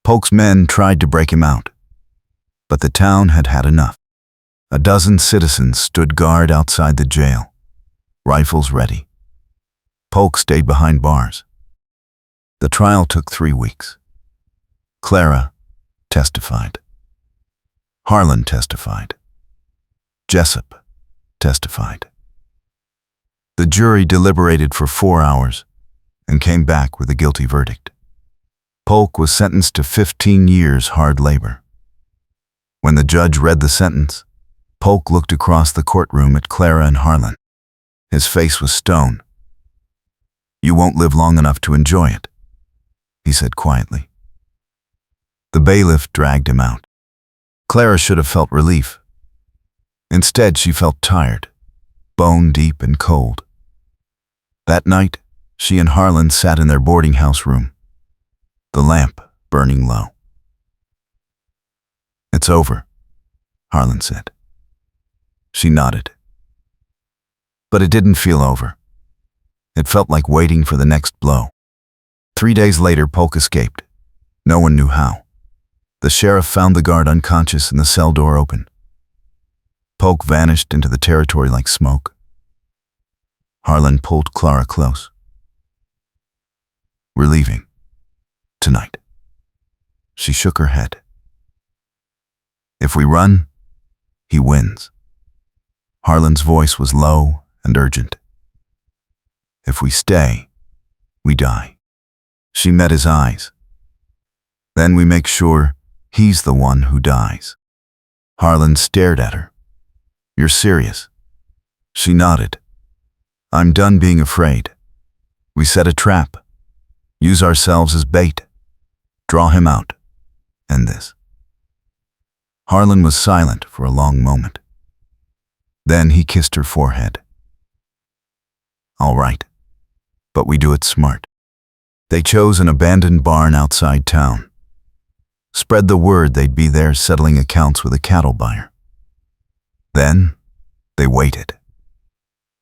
Polk's men tried to break him out, but the town had had enough. A dozen citizens stood guard outside the jail. rifles ready. Polk stayed behind bars. The trial took 3 weeks. Clara testified. Harlan testified. Jessup testified. The jury deliberated for 4 hours and came back with a guilty verdict. Polk was sentenced to 15 years hard labor. When the judge read the sentence, Polk looked across the courtroom at Clara and Harlan. His face was stone. "You won't live long enough to enjoy it," he said quietly. The bailiff dragged him out. Clara should have felt relief. Instead, she felt tired, bone deep and cold. That night, she and Harlan sat in their boarding house room, the lamp burning low. "It's over," Harlan said. She nodded. But it didn't feel over. It felt like waiting for the next blow. 3 days later, Polk escaped. No one knew how. The sheriff found the guard unconscious and the cell door open. Polk vanished into the territory like smoke. Harlan pulled Clara close. "We're leaving. Tonight." She shook her head. "If we run, he wins." Harlan's voice was low and urgent. "If we stay, we die." She met his eyes. "Then we make sure he's the one who dies." Harlan stared at her. "You're serious?" She nodded. "I'm done being afraid. We set a trap. Use ourselves as bait. Draw him out. End this." Harlan was silent for a long moment. Then he kissed her forehead. "All right, but we do it smart." They chose an abandoned barn outside town. Spread the word they'd be there settling accounts with a cattle buyer. Then, they waited.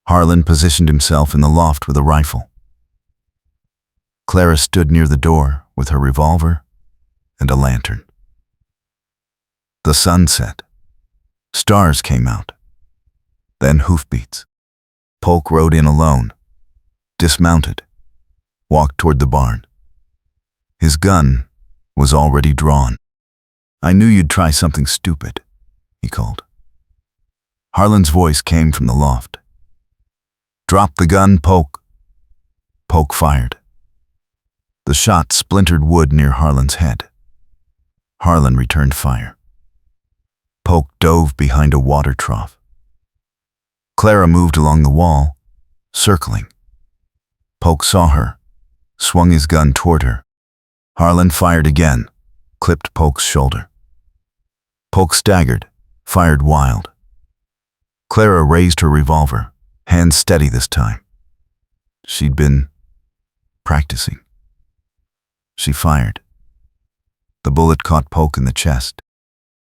Harlan positioned himself in the loft with a rifle. Clara stood near the door with her revolver and a lantern. The sun set. Stars came out. Then hoofbeats. Polk rode in alone, dismounted, walked toward the barn. His gun was already drawn. "I knew you'd try something stupid," he called. Harlan's voice came from the loft. "Drop the gun, Polk." Polk fired. The shot splintered wood near Harlan's head. Harlan returned fire. Polk dove behind a water trough. Clara moved along the wall, circling. Polk saw her, swung his gun toward her. Harlan fired again, clipped Polk's shoulder. Polk staggered, fired wild. Clara raised her revolver, hands steady this time. She'd been practicing. She fired. The bullet caught Polk in the chest.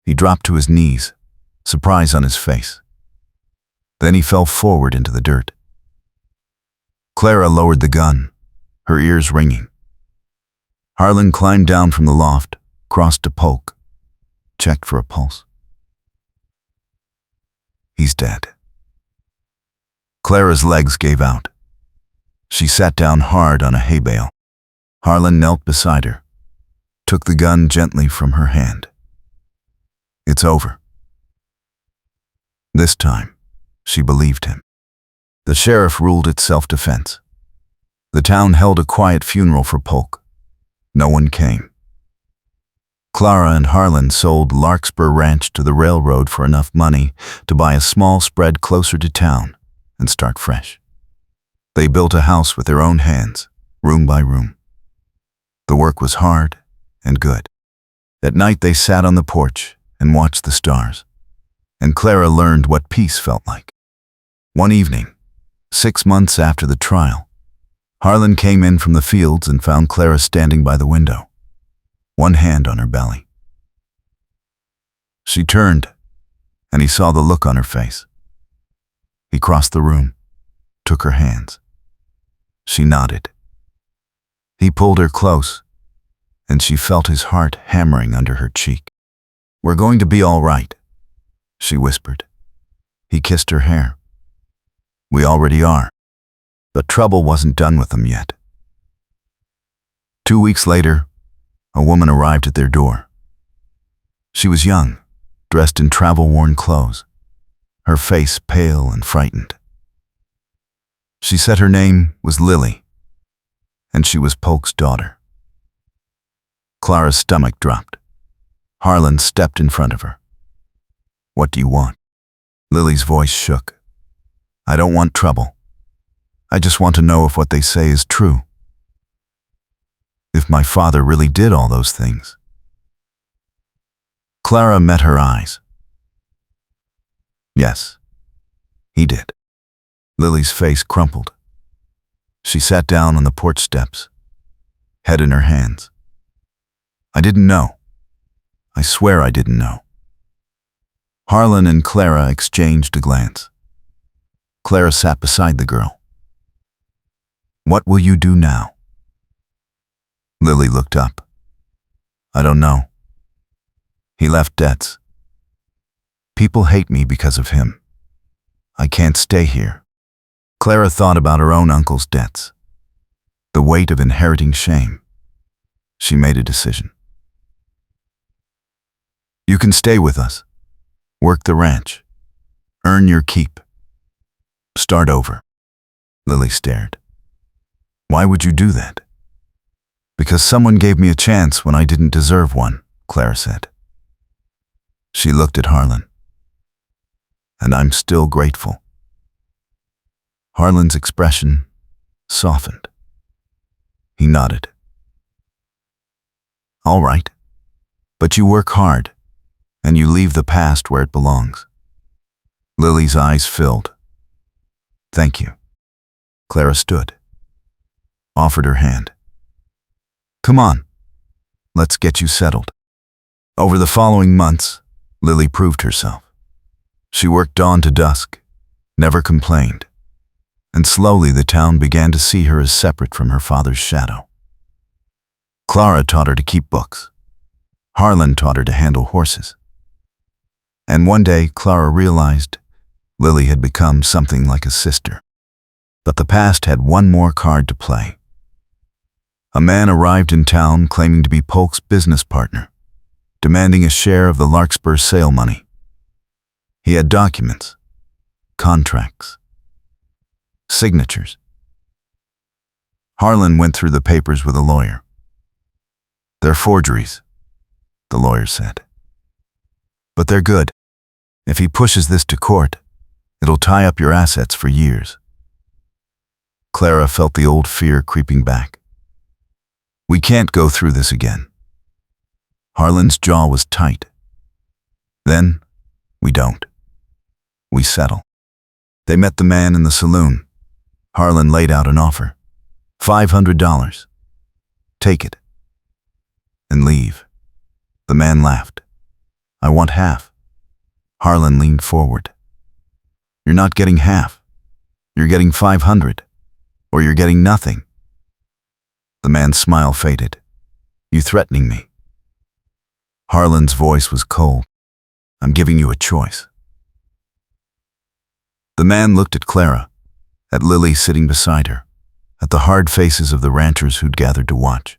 He dropped to his knees, surprise on his face. Then he fell forward into the dirt. Clara lowered the gun, her ears ringing. Harlan climbed down from the loft, crossed to Polk, checked for a pulse. "He's dead." Clara's legs gave out. She sat down hard on a hay bale. Harlan knelt beside her, took the gun gently from her hand. "It's over." This time, she believed him. The sheriff ruled it self-defense. The town held a quiet funeral for Polk. No one came. Clara and Harlan sold Larkspur Ranch to the railroad for enough money to buy a small spread closer to town and start fresh. They built a house with their own hands, room by room. The work was hard and good. At night they sat on the porch and watched the stars, and Clara learned what peace felt like. One evening, 6 months after the trial, Harlan came in from the fields and found Clara standing by the window, one hand on her belly. She turned, and he saw the look on her face. He crossed the room, took her hands. She nodded. He pulled her close, and she felt his heart hammering under her cheek. "We're going to be all right," she whispered. He kissed her hair. We already are. But trouble wasn't done with them yet. 2 weeks later, a woman arrived at their door. She was young, dressed in travel-worn clothes, her face pale and frightened. She said her name was Lily, and she was Polk's daughter. Clara's stomach dropped. Harlan stepped in front of her. "What do you want?" Lily's voice shook. "I don't want trouble. I just want to know if what they say is true. If my father really did all those things." Clara met her eyes. "Yes, he did." Lily's face crumpled. She sat down on the porch steps, head in her hands. "I didn't know. I swear I didn't know." Harlan and Clara exchanged a glance. Clara sat beside the girl. "What will you do now?" Lily looked up. "I don't know. He left debts. People hate me because of him. I can't stay here." Clara thought about her own uncle's debts, the weight of inheriting shame. She made a decision. "You can stay with us, work the ranch, earn your keep, start over." Lily stared. "Why would you do that?" "Because someone gave me a chance when I didn't deserve one," Clara said. She looked at Harlan. "And I'm still grateful." Harlan's expression softened. He nodded. "All right, but you work hard, and you leave the past where it belongs." Lily's eyes filled. "Thank you." Clara stood, offered her hand. "Come on, let's get you settled." Over the following months, Lily proved herself. She worked dawn to dusk, never complained, and slowly the town began to see her as separate from her father's shadow. Clara taught her to keep books. Harlan taught her to handle horses. And one day, Clara realized Lily had become something like a sister. But the past had one more card to play. A man arrived in town claiming to be Polk's business partner, demanding a share of the Larkspur sale money. He had documents, contracts, signatures. Harlan went through the papers with a lawyer. "They're forgeries," the lawyer said. "But they're good. If he pushes this to court, it'll tie up your assets for years." Clara felt the old fear creeping back. "We can't go through this again." Harlan's jaw was tight. "Then, we don't. We settle." They met the man in the saloon. Harlan laid out an offer. $500. "Take it. And leave." The man laughed. "I want half." Harlan leaned forward. "You're not getting half. You're getting 500, or you're getting nothing." The man's smile faded. "You threatening me?" Harlan's voice was cold. "I'm giving you a choice." The man looked at Clara, at Lily sitting beside her, at the hard faces of the ranchers who'd gathered to watch.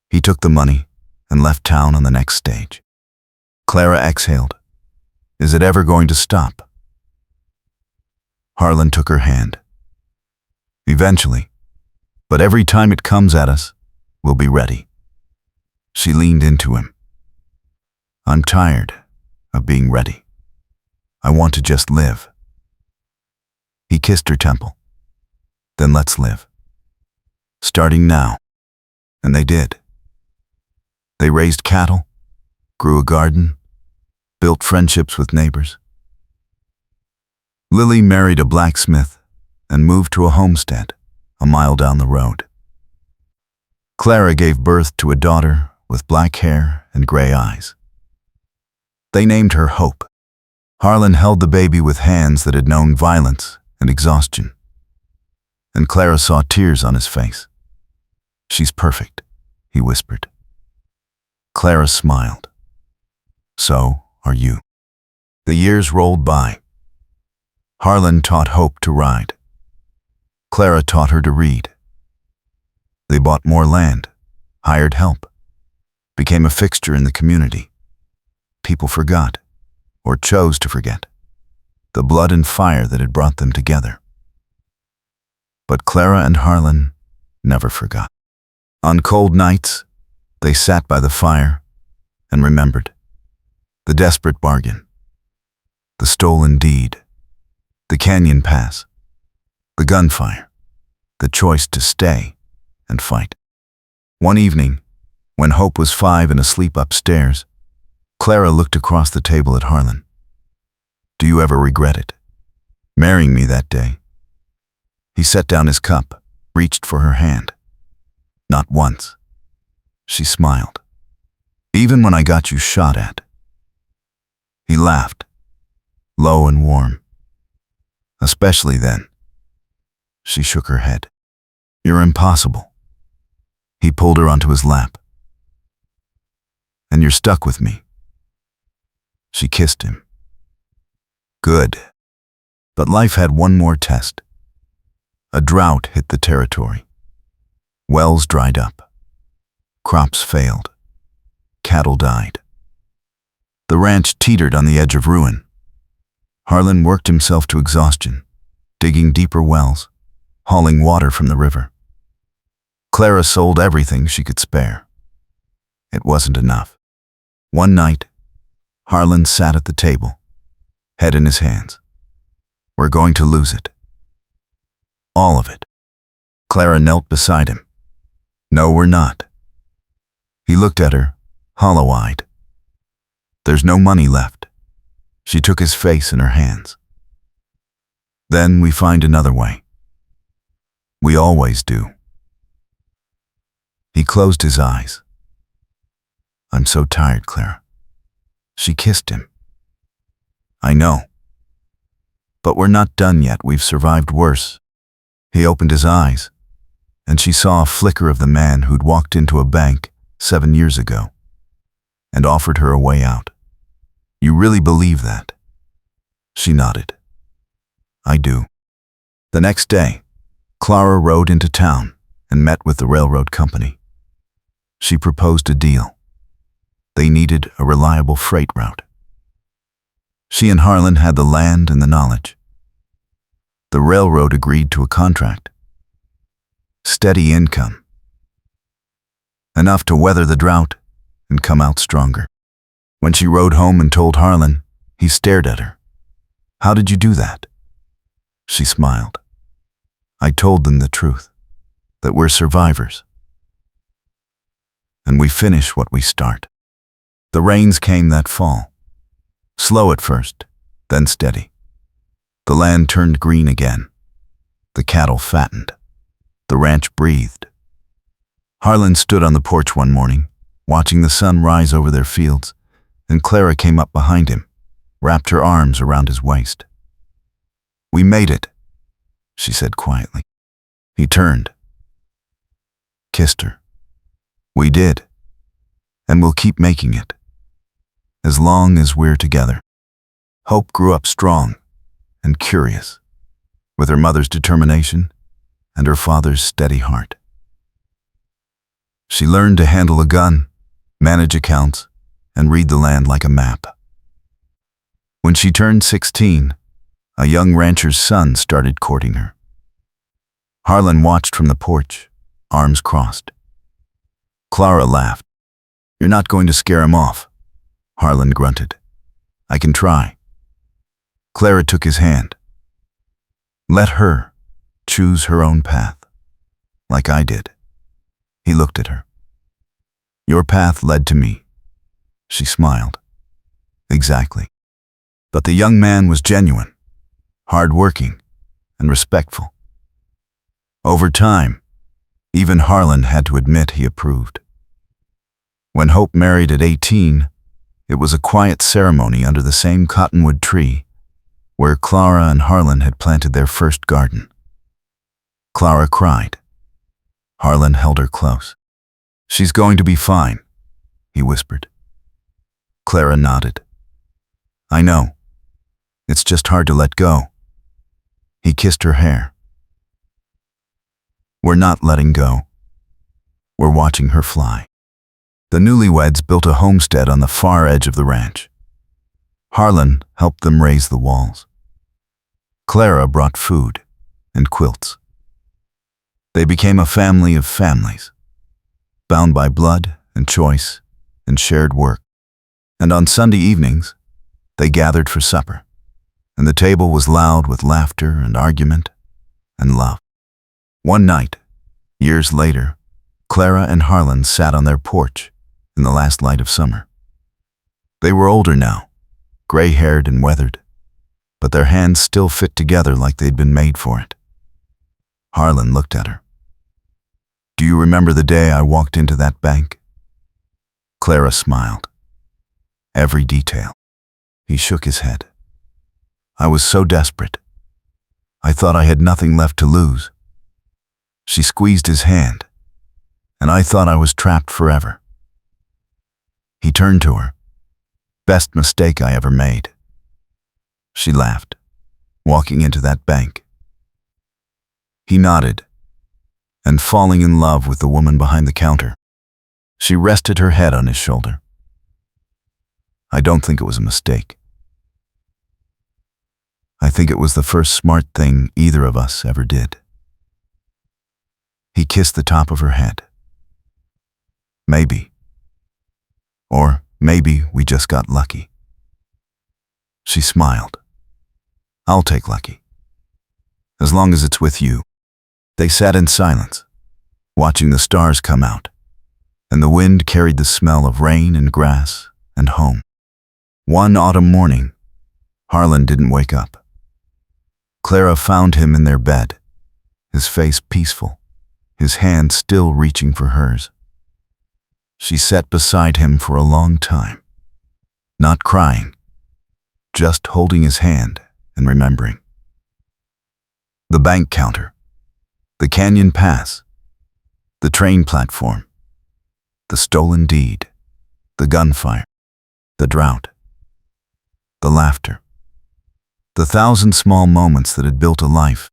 He took the money and left town on the next stage. Clara exhaled. Is it ever going to stop? Harlan took her hand. Eventually, but every time it comes at us, we'll be ready. She leaned into him. I'm tired of being ready. I want to just live. He kissed her temple. Then let's live. Starting now. And they did. They raised cattle, grew a garden, built friendships with neighbors. Lily married a blacksmith and moved to a homestead a mile down the road. Clara gave birth to a daughter with black hair and gray eyes. They named her Hope. Harlan held the baby with hands that had known violence and exhaustion. And Clara saw tears on his face. She's perfect, he whispered. Clara smiled. So are you. The years rolled by. Harlan taught Hope to ride. Clara taught her to read. They bought more land, hired help, became a fixture in the community. People forgot, or chose to forget, the blood and fire that had brought them together. But Clara and Harlan never forgot. On cold nights, they sat by the fire and remembered the desperate bargain, the stolen deed, the canyon pass, the gunfire, the choice to stay and fight. One evening, when Hope was 5 and asleep upstairs, Clara looked across the table at Harlan. "Do you ever regret it? Marrying me that day?" He set down his cup, reached for her hand. "Not once." She smiled. "Even when I got you shot at?" He laughed, low and warm. "Especially then." She shook her head. "You're impossible." He pulled her onto his lap. "And you're stuck with me." She kissed him. "Good." But life had one more test. A drought hit the territory. Wells dried up. Crops failed. Cattle died. The ranch teetered on the edge of ruin. Harlan worked himself to exhaustion, digging deeper wells, hauling water from the river. Clara sold everything she could spare. It wasn't enough. One night, Harlan sat at the table, head in his hands. "We're going to lose it. All of it." Clara knelt beside him. "No, we're not." He looked at her, hollow-eyed. "There's no money left." She took his face in her hands. "Then we find another way. We always do." He closed his eyes. "I'm so tired, Clara." She kissed him. "I know. But we're not done yet. We've survived worse." He opened his eyes, and she saw a flicker of the man who'd walked into a bank 7 years ago and offered her a way out. "You really believe that?" She nodded. "I do." The next day, Clara rode into town and met with the railroad company. She proposed a deal. They needed a reliable freight route. She and Harlan had the land and the knowledge. The railroad agreed to a contract. Steady income. Enough to weather the drought and come out stronger. When she rode home and told Harlan, he stared at her. "How did you do that?" She smiled. "I told them the truth, that we're survivors. And we finish what we start." The rains came that fall. Slow at first, then steady. The land turned green again. The cattle fattened. The ranch breathed. Harlan stood on the porch one morning, watching the sun rise over their fields, and Clara came up behind him, wrapped her arms around his waist. "We made it," she said quietly. He turned, kissed her. "We did, and we'll keep making it, as long as we're together." Hope grew up strong and curious, with her mother's determination and her father's steady heart. She learned to handle a gun, manage accounts, and read the land like a map. When she turned 16, a young rancher's son started courting her. Harlan watched from the porch, arms crossed. Clara laughed. "You're not going to scare him off," Harlan grunted. "I can try." Clara took his hand. "Let her choose her own path, like I did." He looked at her. "Your path led to me." She smiled. "Exactly." But the young man was genuine, hard-working, and respectful. Over time, even Harlan had to admit he approved. When Hope married at 18, it was a quiet ceremony under the same cottonwood tree where Clara and Harlan had planted their first garden. Clara cried. Harlan held her close. "She's going to be fine," he whispered. Clara nodded. "I know. It's just hard to let go." kissed her hair. "We're not letting go. We're watching her fly." The newlyweds built a homestead on the far edge of the ranch. Harlan helped them raise the walls. Clara brought food and quilts. They became a family of families, bound by blood and choice and shared work. And on Sunday evenings, they gathered for supper, and the table was loud with laughter and argument and love. One night, years later, Clara and Harlan sat on their porch in the last light of summer. They were older now, gray-haired and weathered, but their hands still fit together like they'd been made for it. Harlan looked at her. "Do you remember the day I walked into that bank?" Clara smiled. Every detail. He shook his head. "I was so desperate. I thought I had nothing left to lose." She squeezed his hand, and I thought I was trapped forever. He turned to her. "Best mistake I ever made." She laughed, walking into that bank. He nodded, and falling in love with the woman behind the counter. She rested her head on his shoulder. "I don't think it was a mistake. I think it was the first smart thing either of us ever did." He kissed the top of her head. "Maybe. Or maybe we just got lucky." She smiled. "I'll take lucky, as long as it's with you." They sat in silence, watching the stars come out, and the wind carried the smell of rain and grass and home. One autumn morning, Harlan didn't wake up. Clara found him in their bed, his face peaceful, his hand still reaching for hers. She sat beside him for a long time, not crying, just holding his hand and remembering. The bank counter, the canyon pass, the train platform, the stolen deed, the gunfire, the drought, the laughter, the thousand small moments that had built a life.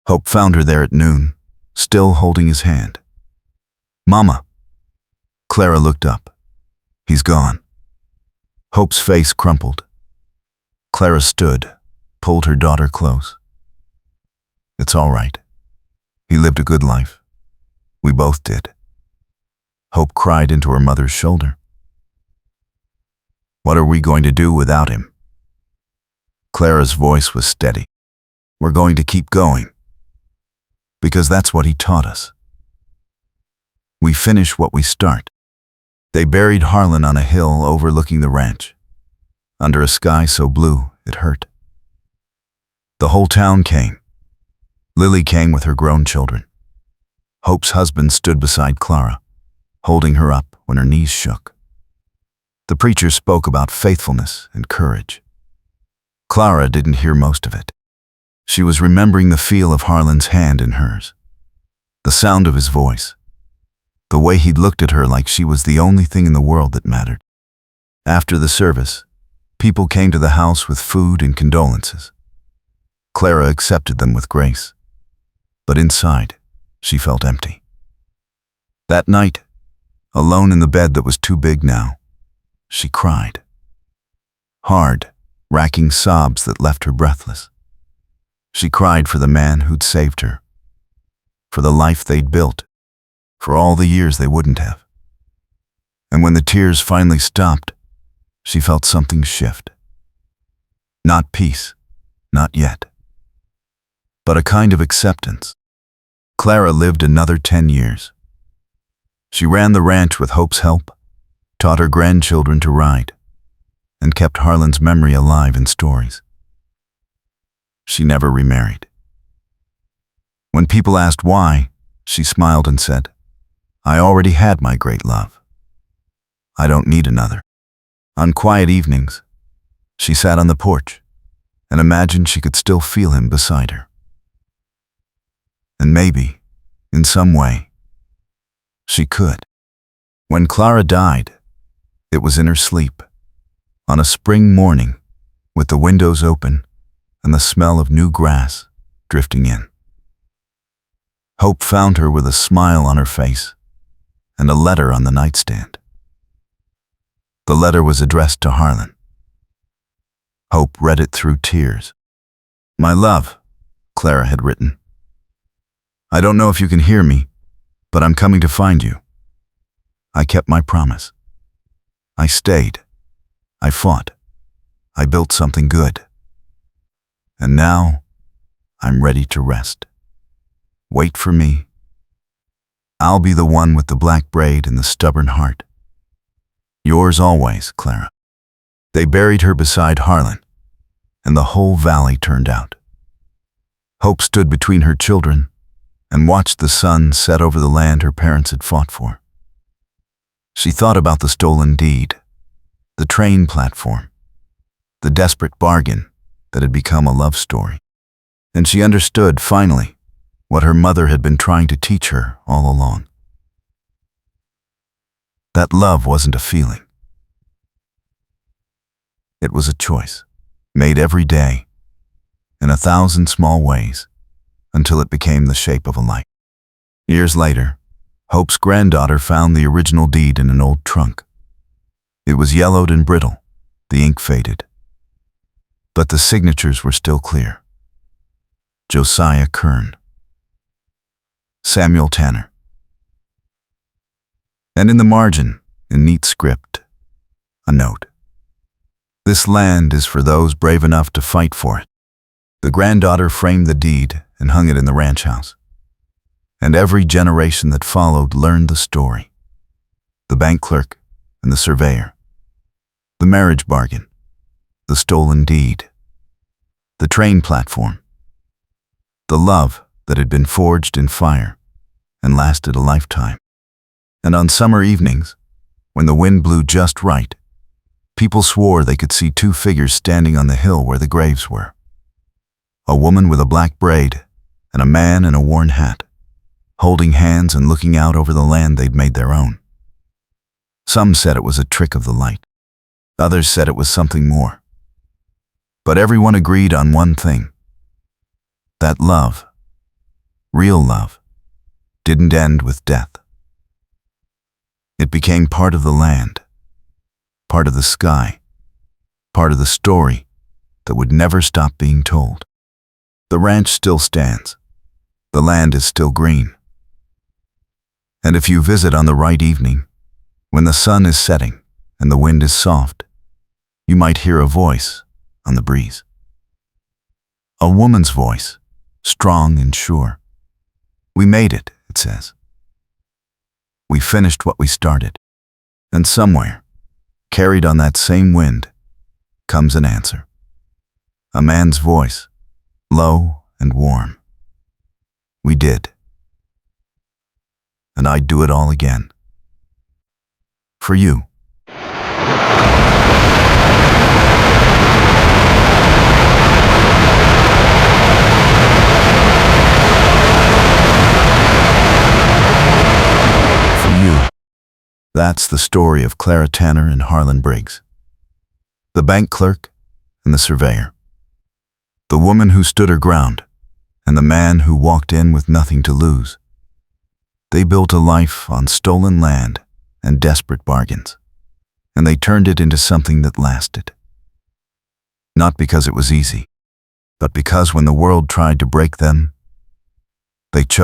Hope found her there at noon, still holding his hand. "Mama." Clara looked up. "He's gone." Hope's face crumpled. Clara stood, pulled her daughter close. "It's all right. He lived a good life. We both did." Hope cried into her mother's shoulder. "What are we going to do without him?" Clara's voice was steady. "We're going to keep going. Because that's what he taught us. We finish what we start." They buried Harlan on a hill overlooking the ranch, under a sky so blue it hurt. The whole town came. Lily came with her grown children. Hope's husband stood beside Clara, holding her up when her knees shook. The preacher spoke about faithfulness and courage. Clara didn't hear most of it. She was remembering the feel of Harlan's hand in hers, the sound of his voice, the way he'd looked at her like she was the only thing in the world that mattered. After the service, people came to the house with food and condolences. Clara accepted them with grace, but inside, she felt empty. That night, alone in the bed that was too big now, she cried. Hard, racking sobs that left her breathless. She cried for the man who'd saved her, for the life they'd built, for all the years they wouldn't have. And when the tears finally stopped, she felt something shift. Not peace, not yet, but a kind of acceptance. Clara lived another 10 years. She ran the ranch with Hope's help, taught her grandchildren to ride, and kept Harlan's memory alive in stories. She never remarried. When people asked why, she smiled and said, "I already had my great love. I don't need another." On quiet evenings, she sat on the porch and imagined she could still feel him beside her. And maybe, in some way, she could. When Clara died, it was in her sleep, on a spring morning, with the windows open and the smell of new grass drifting in. Hope found her with a smile on her face and a letter on the nightstand. The letter was addressed to Harlan. Hope read it through tears. "My love," Clara had written. "I don't know if you can hear me, but I'm coming to find you. I kept my promise. I stayed. I fought. I built something good. And now, I'm ready to rest. Wait for me. I'll be the one with the black braid and the stubborn heart. Yours always, Clara." They buried her beside Harlan, and the whole valley turned out. Hope stood between her children and watched the sun set over the land her parents had fought for. She thought about the stolen deed, the train platform, the desperate bargain that had become a love story. And she understood, finally, what her mother had been trying to teach her all along. That love wasn't a feeling. It was a choice, made every day, in 1,000 small ways, until it became the shape of a life. Years later, Hope's granddaughter found the original deed in an old trunk. It was yellowed and brittle, the ink faded. But the signatures were still clear. Josiah Kern, Samuel Tanner. And in the margin, in neat script, a note. "This land is for those brave enough to fight for it." The granddaughter framed the deed and hung it in the ranch house. And every generation that followed learned the story. The bank clerk and the surveyor. The marriage bargain. The stolen deed. The train platform. The love that had been forged in fire and lasted a lifetime. And on summer evenings, when the wind blew just right, people swore they could see 2 figures standing on the hill where the graves were. A woman with a black braid and a man in a worn hat, holding hands and looking out over the land they'd made their own. Some said it was a trick of the light. Others said it was something more. But everyone agreed on one thing. That love, real love, didn't end with death. It became part of the land, part of the sky, part of the story that would never stop being told. The ranch still stands. The land is still green. And if you visit on the right evening, when the sun is setting and the wind is soft, you might hear a voice on the breeze. A woman's voice, strong and sure. "We made it," it says. "We finished what we started." And somewhere, carried on that same wind, comes an answer. A man's voice, low and warm. "We did. And I'd do it all again. For you." That's the story of Clara Tanner and Harlan Briggs. The bank clerk and the surveyor. The woman who stood her ground and the man who walked in with nothing to lose. They built a life on stolen land and desperate bargains, and they turned it into something that lasted. Not because it was easy, but because when the world tried to break them, they chose